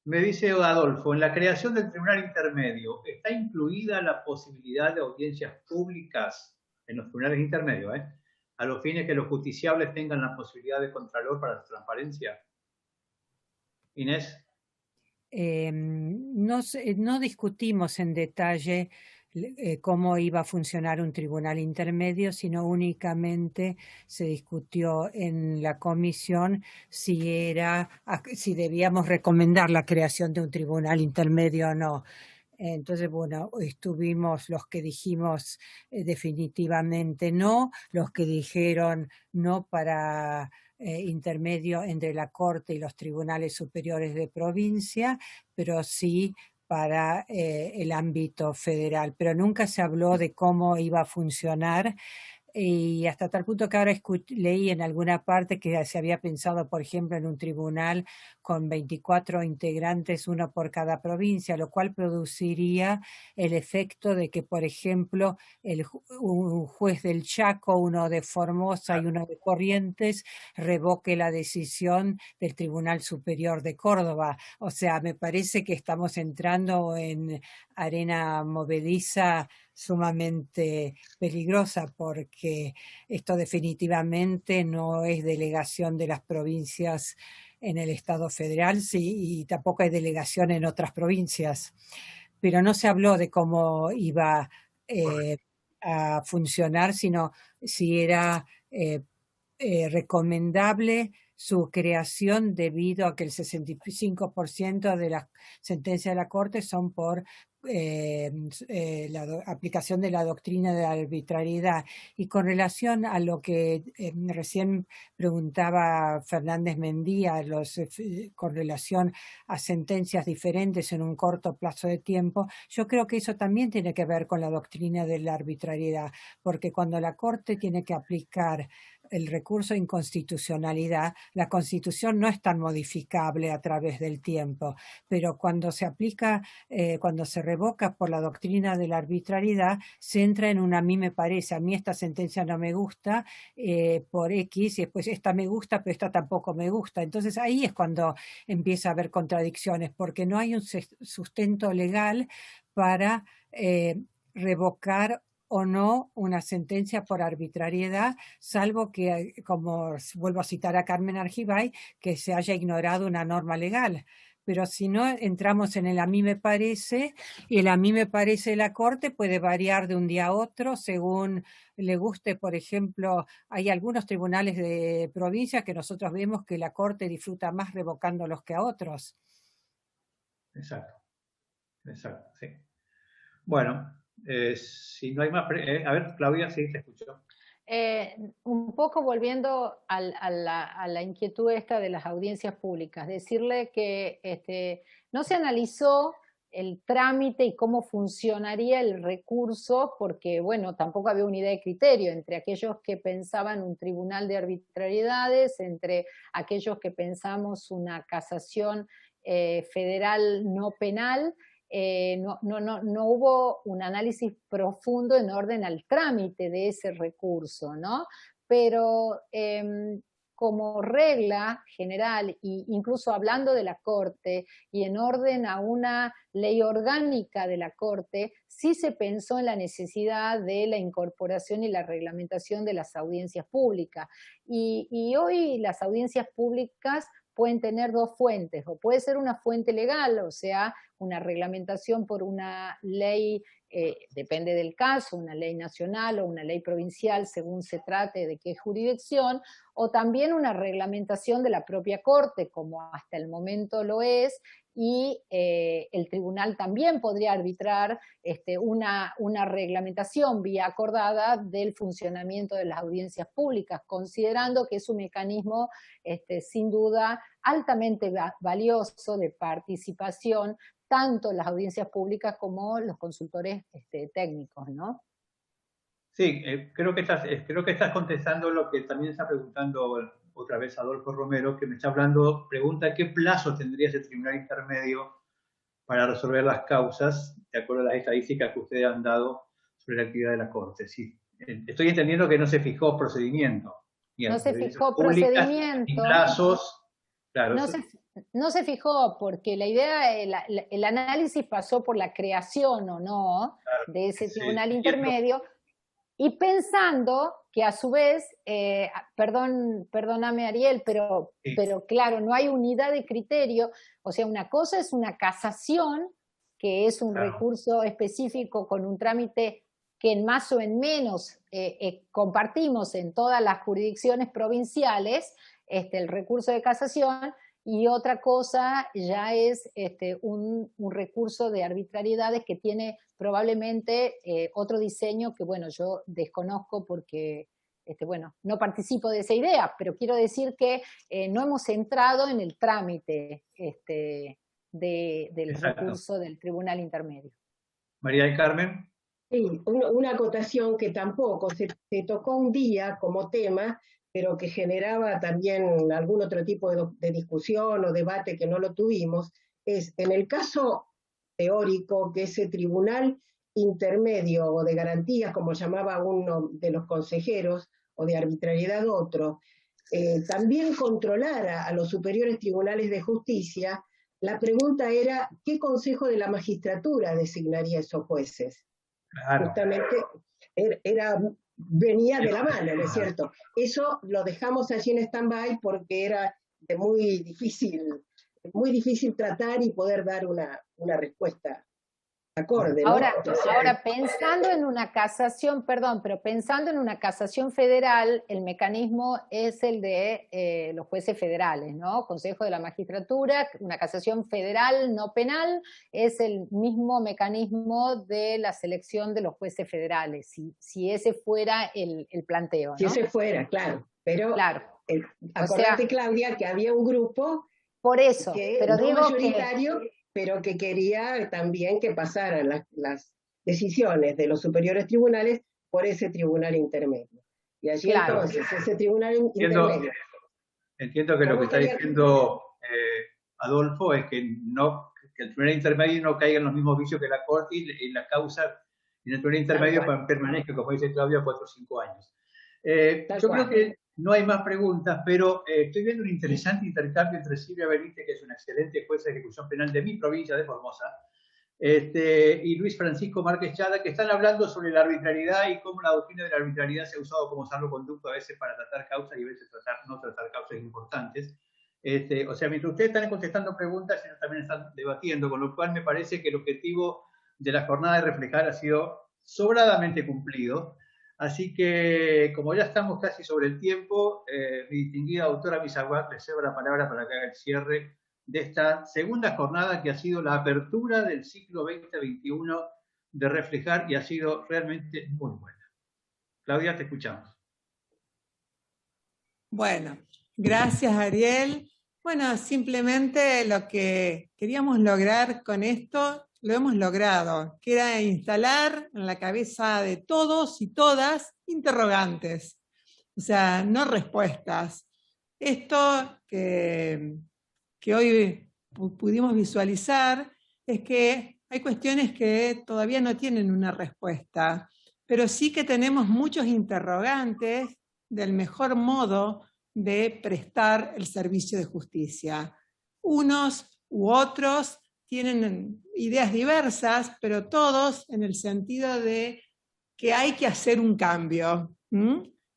Me dice Adolfo, en la creación del tribunal intermedio, ¿está incluida la posibilidad de audiencias públicas en los tribunales intermedios, a los fines que los justiciables tengan la posibilidad de contralor para la transparencia? Inés. No discutimos en detalle cómo iba a funcionar un tribunal intermedio, sino únicamente se discutió en la comisión si debíamos recomendar la creación de un tribunal intermedio o no. Entonces, bueno, estuvimos los que dijimos definitivamente no, los que dijeron no para intermedio entre la Corte y los tribunales superiores de provincia, pero sí para el ámbito federal, pero nunca se habló de cómo iba a funcionar. Y hasta tal punto que ahora leí en alguna parte que se había pensado, por ejemplo, en un tribunal con 24 integrantes, uno por cada provincia, lo cual produciría el efecto de que, por ejemplo, un juez del Chaco, uno de Formosa y uno de Corrientes, revoque la decisión del Tribunal Superior de Córdoba. O sea, me parece que estamos entrando en arena movediza sumamente peligrosa, porque esto definitivamente no es delegación de las provincias en el Estado federal, sí, y tampoco hay delegación en otras provincias. Pero no se habló de cómo iba a funcionar, sino si era recomendable su creación, debido a que el 65% de las sentencias de la Corte son por la aplicación de la doctrina de la arbitrariedad. Y con relación a lo que recién preguntaba Fernández Mendía, con relación a sentencias diferentes en un corto plazo de tiempo, yo creo que eso también tiene que ver con la doctrina de la arbitrariedad, porque cuando la Corte tiene que aplicar el recurso de inconstitucionalidad, la Constitución no es tan modificable a través del tiempo, pero cuando se aplica, cuando se revoca por la doctrina de la arbitrariedad, se entra en una a mí me parece, a mí esta sentencia no me gusta por X, y después esta me gusta, pero esta tampoco me gusta. Entonces ahí es cuando empieza a haber contradicciones, porque no hay un sustento legal para revocar o no una sentencia por arbitrariedad, salvo que, como vuelvo a citar a Carmen Argibay, que se haya ignorado una norma legal. Pero si no, entramos en el a mí me parece, y el a mí me parece de la Corte puede variar de un día a otro según le guste. Por ejemplo, hay algunos tribunales de provincia que nosotros vemos que la Corte disfruta más revocándolos que a otros. Exacto, sí. Bueno, si no hay más... a ver, Claudia, sí, te escucho. Un poco volviendo a la inquietud esta de las audiencias públicas, decirle que no se analizó el trámite y cómo funcionaría el recurso, porque, bueno, tampoco había unidad de criterio entre aquellos que pensaban un tribunal de arbitrariedades, entre aquellos que pensamos una casación federal no penal. No hubo un análisis profundo en orden al trámite de ese recurso, ¿no? Pero como regla general, e incluso hablando de la Corte y en orden a una ley orgánica de la Corte, sí se pensó en la necesidad de la incorporación y la reglamentación de las audiencias públicas. Y hoy las audiencias públicas pueden tener dos fuentes, o puede ser una fuente legal, o sea, una reglamentación por una ley, depende del caso, una ley nacional o una ley provincial, según se trate de qué jurisdicción, o también una reglamentación de la propia Corte, como hasta el momento lo es, y el tribunal también podría arbitrar una reglamentación vía acordada del funcionamiento de las audiencias públicas, considerando que es un mecanismo sin duda altamente valioso de participación, tanto en las audiencias públicas como los consultores técnicos, ¿no? Sí, creo que estás contestando lo que también está preguntando otra vez Adolfo Romero, que me está hablando, pregunta qué plazo tendría ese tribunal intermedio para resolver las causas, de acuerdo a las estadísticas que ustedes han dado sobre la actividad de la Corte. Sí, estoy entendiendo que no se fijó procedimiento. No se fijó procedimiento. Ni plazos. Claro, no se fijó porque la idea, el análisis pasó por la creación o no de ese tribunal intermedio, y pensando que a su vez, perdóname Ariel, pero claro, no hay unidad de criterio. O sea, una cosa es una casación, que es un recurso específico con un trámite que en más o en menos compartimos en todas las jurisdicciones provinciales, el recurso de casación, y otra cosa ya es un recurso de arbitrariedades que tiene probablemente otro diseño que, bueno, yo desconozco porque, bueno, no participo de esa idea, pero quiero decir que no hemos entrado en el trámite del recurso del Tribunal Intermedio. María del Carmen. Sí, una acotación que tampoco se tocó un día como tema, pero que generaba también algún otro tipo de discusión o debate que no lo tuvimos, es en el caso teórico que ese tribunal intermedio o de garantías, como llamaba uno de los consejeros, o de arbitrariedad otro, también controlara a los superiores tribunales de justicia. La pregunta era, ¿qué consejo de la magistratura designaría esos jueces? Claro. Justamente venía de la mano, ¿no es cierto? Eso lo dejamos allí en stand-by porque era muy difícil tratar y poder dar una respuesta acorde, ¿no? Ahora, pensando en una casación, perdón, pero pensando en una casación federal, el mecanismo es el de los jueces federales, ¿no? Consejo de la Magistratura, una casación federal no penal, es el mismo mecanismo de la selección de los jueces federales, si ese fuera el planteo, ¿no? Si ese fuera, claro, pero claro. Acordate, Claudia, que había un grupo por eso, que pero no digo mayoritario, pero que quería también que pasaran las decisiones de los superiores tribunales por ese tribunal intermedio. Y allí entonces, ese tribunal intermedio. Entiendo que lo que está diciendo Adolfo es que el tribunal intermedio no caiga en los mismos vicios que la Corte y la causa en el tribunal intermedio permanezca, como dice Claudia, 4 o 5 años. Yo creo que no hay más preguntas, pero estoy viendo un interesante intercambio entre Silvia Benítez, que es una excelente jueza de ejecución penal de mi provincia, de Formosa, y Luis Francisco Márquez Chada, que están hablando sobre la arbitrariedad y cómo la doctrina de la arbitrariedad se ha usado como salvoconducto a veces para tratar causas y a veces no tratar causas importantes. O sea, mientras ustedes están contestando preguntas, ellos también están debatiendo, con lo cual me parece que el objetivo de la jornada de reflejar ha sido sobradamente cumplido. Así que, como ya estamos casi sobre el tiempo, mi distinguida doctora Misaguat le cedo la palabra para que haga el cierre de esta segunda jornada que ha sido la apertura del ciclo 2021 de reflejar y ha sido realmente muy buena. Claudia, te escuchamos. Bueno, gracias, Ariel. Bueno, simplemente lo que queríamos lograr con esto lo hemos logrado, que era instalar en la cabeza de todos y todas interrogantes, o sea, no respuestas. Esto que hoy pudimos visualizar es que hay cuestiones que todavía no tienen una respuesta, pero sí que tenemos muchos interrogantes del mejor modo de prestar el servicio de justicia. Unos u otros tienen ideas diversas, pero todos en el sentido de que hay que hacer un cambio.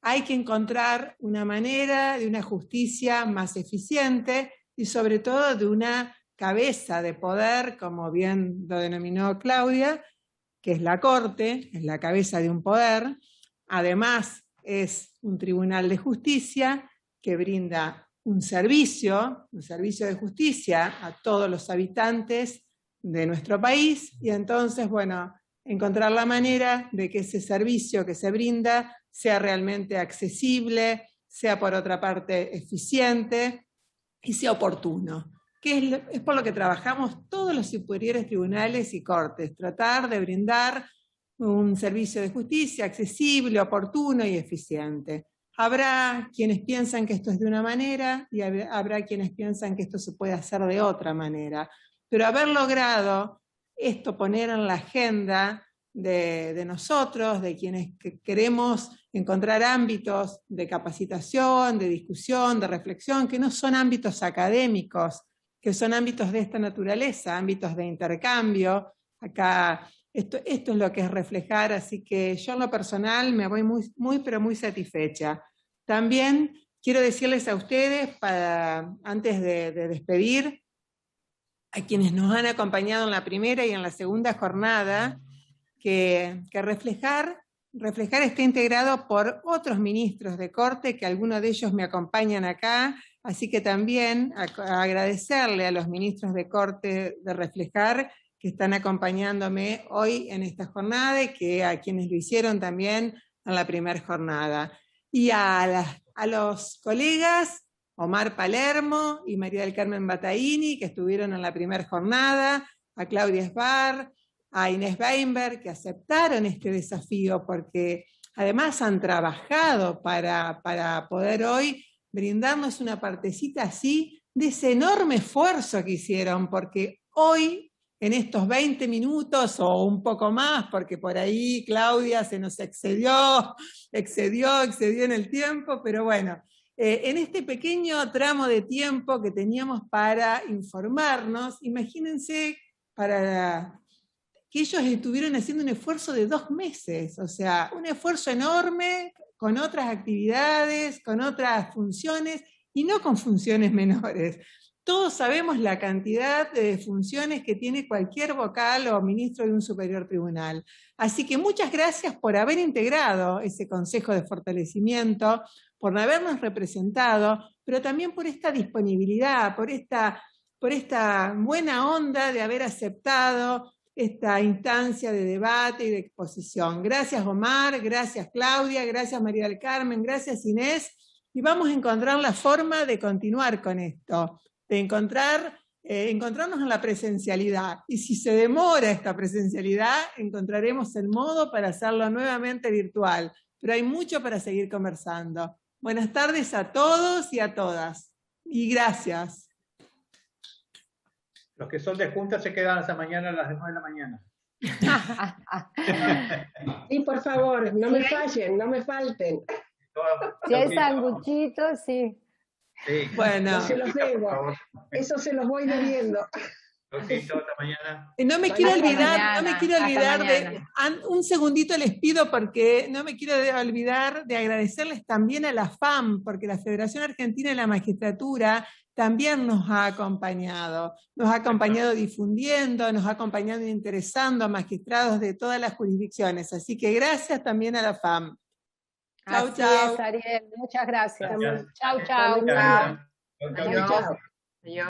Hay que encontrar una manera de una justicia más eficiente y sobre todo de una cabeza de poder, como bien lo denominó Claudia, que es la Corte, es la cabeza de un poder. Además, es un tribunal de justicia que brinda un servicio de justicia a todos los habitantes de nuestro país, y entonces, bueno, encontrar la manera de que ese servicio que se brinda sea realmente accesible, sea por otra parte eficiente y sea oportuno, que es por lo que trabajamos todos los superiores tribunales y cortes, tratar de brindar un servicio de justicia accesible, oportuno y eficiente. Habrá quienes piensan que esto es de una manera y habrá quienes piensan que esto se puede hacer de otra manera. Pero haber logrado esto, poner en la agenda de nosotros, de quienes queremos encontrar ámbitos de capacitación, de discusión, de reflexión, que no son ámbitos académicos, que son ámbitos de esta naturaleza, ámbitos de intercambio. Acá esto es lo que es reflejar, así que yo en lo personal me voy pero muy satisfecha. También quiero decirles a ustedes, antes de despedir, a quienes nos han acompañado en la primera y en la segunda jornada, que reflejar está integrado por otros ministros de Corte, que algunos de ellos me acompañan acá, así que también agradecerle a los ministros de Corte de Reflejar que están acompañándome hoy en esta jornada y que a quienes lo hicieron también en la primera jornada. Y a los colegas Omar Palermo y María del Carmen Bataini, que estuvieron en la primera jornada, a Claudia Esbar, a Inés Weinberg, que aceptaron este desafío porque además han trabajado para poder hoy brindarnos una partecita así de ese enorme esfuerzo que hicieron, porque hoy, en estos 20 minutos o un poco más, porque por ahí Claudia se nos excedió en el tiempo, pero bueno, en este pequeño tramo de tiempo que teníamos para informarnos, imagínense para que ellos estuvieron haciendo un esfuerzo de 2 meses, o sea, un esfuerzo enorme con otras actividades, con otras funciones, y no con funciones menores. Todos sabemos la cantidad de funciones que tiene cualquier vocal o ministro de un superior tribunal. Así que muchas gracias por haber integrado ese Consejo de Fortalecimiento, por habernos representado, pero también por esta disponibilidad, por esta buena onda de haber aceptado esta instancia de debate y de exposición. Gracias Omar, gracias Claudia, gracias María del Carmen, gracias Inés, y vamos a encontrar la forma de continuar con esto, de encontrarnos en la presencialidad. Y si se demora esta presencialidad, encontraremos el modo para hacerlo nuevamente virtual. Pero hay mucho para seguir conversando. Buenas tardes a todos y a todas. Y gracias. Los que son de Junta se quedan hasta mañana a las 9 de la mañana. Sí, por favor, no me fallen, no me falten. Si hay sanguchitos, sí. Sí. Bueno. No se los debo. Eso se los voy debiendo. Hasta mañana. No me quiero olvidar de... Un segundito les pido porque no me quiero olvidar de agradecerles también a la FAM, porque la Federación Argentina de la Magistratura también nos ha acompañado difundiendo, nos ha acompañado interesando a magistrados de todas las jurisdicciones. Así que gracias también a la FAM. Chau, Así chau. es, Ariel, muchas gracias. Gracias. Chau, chau. Chao. Chao.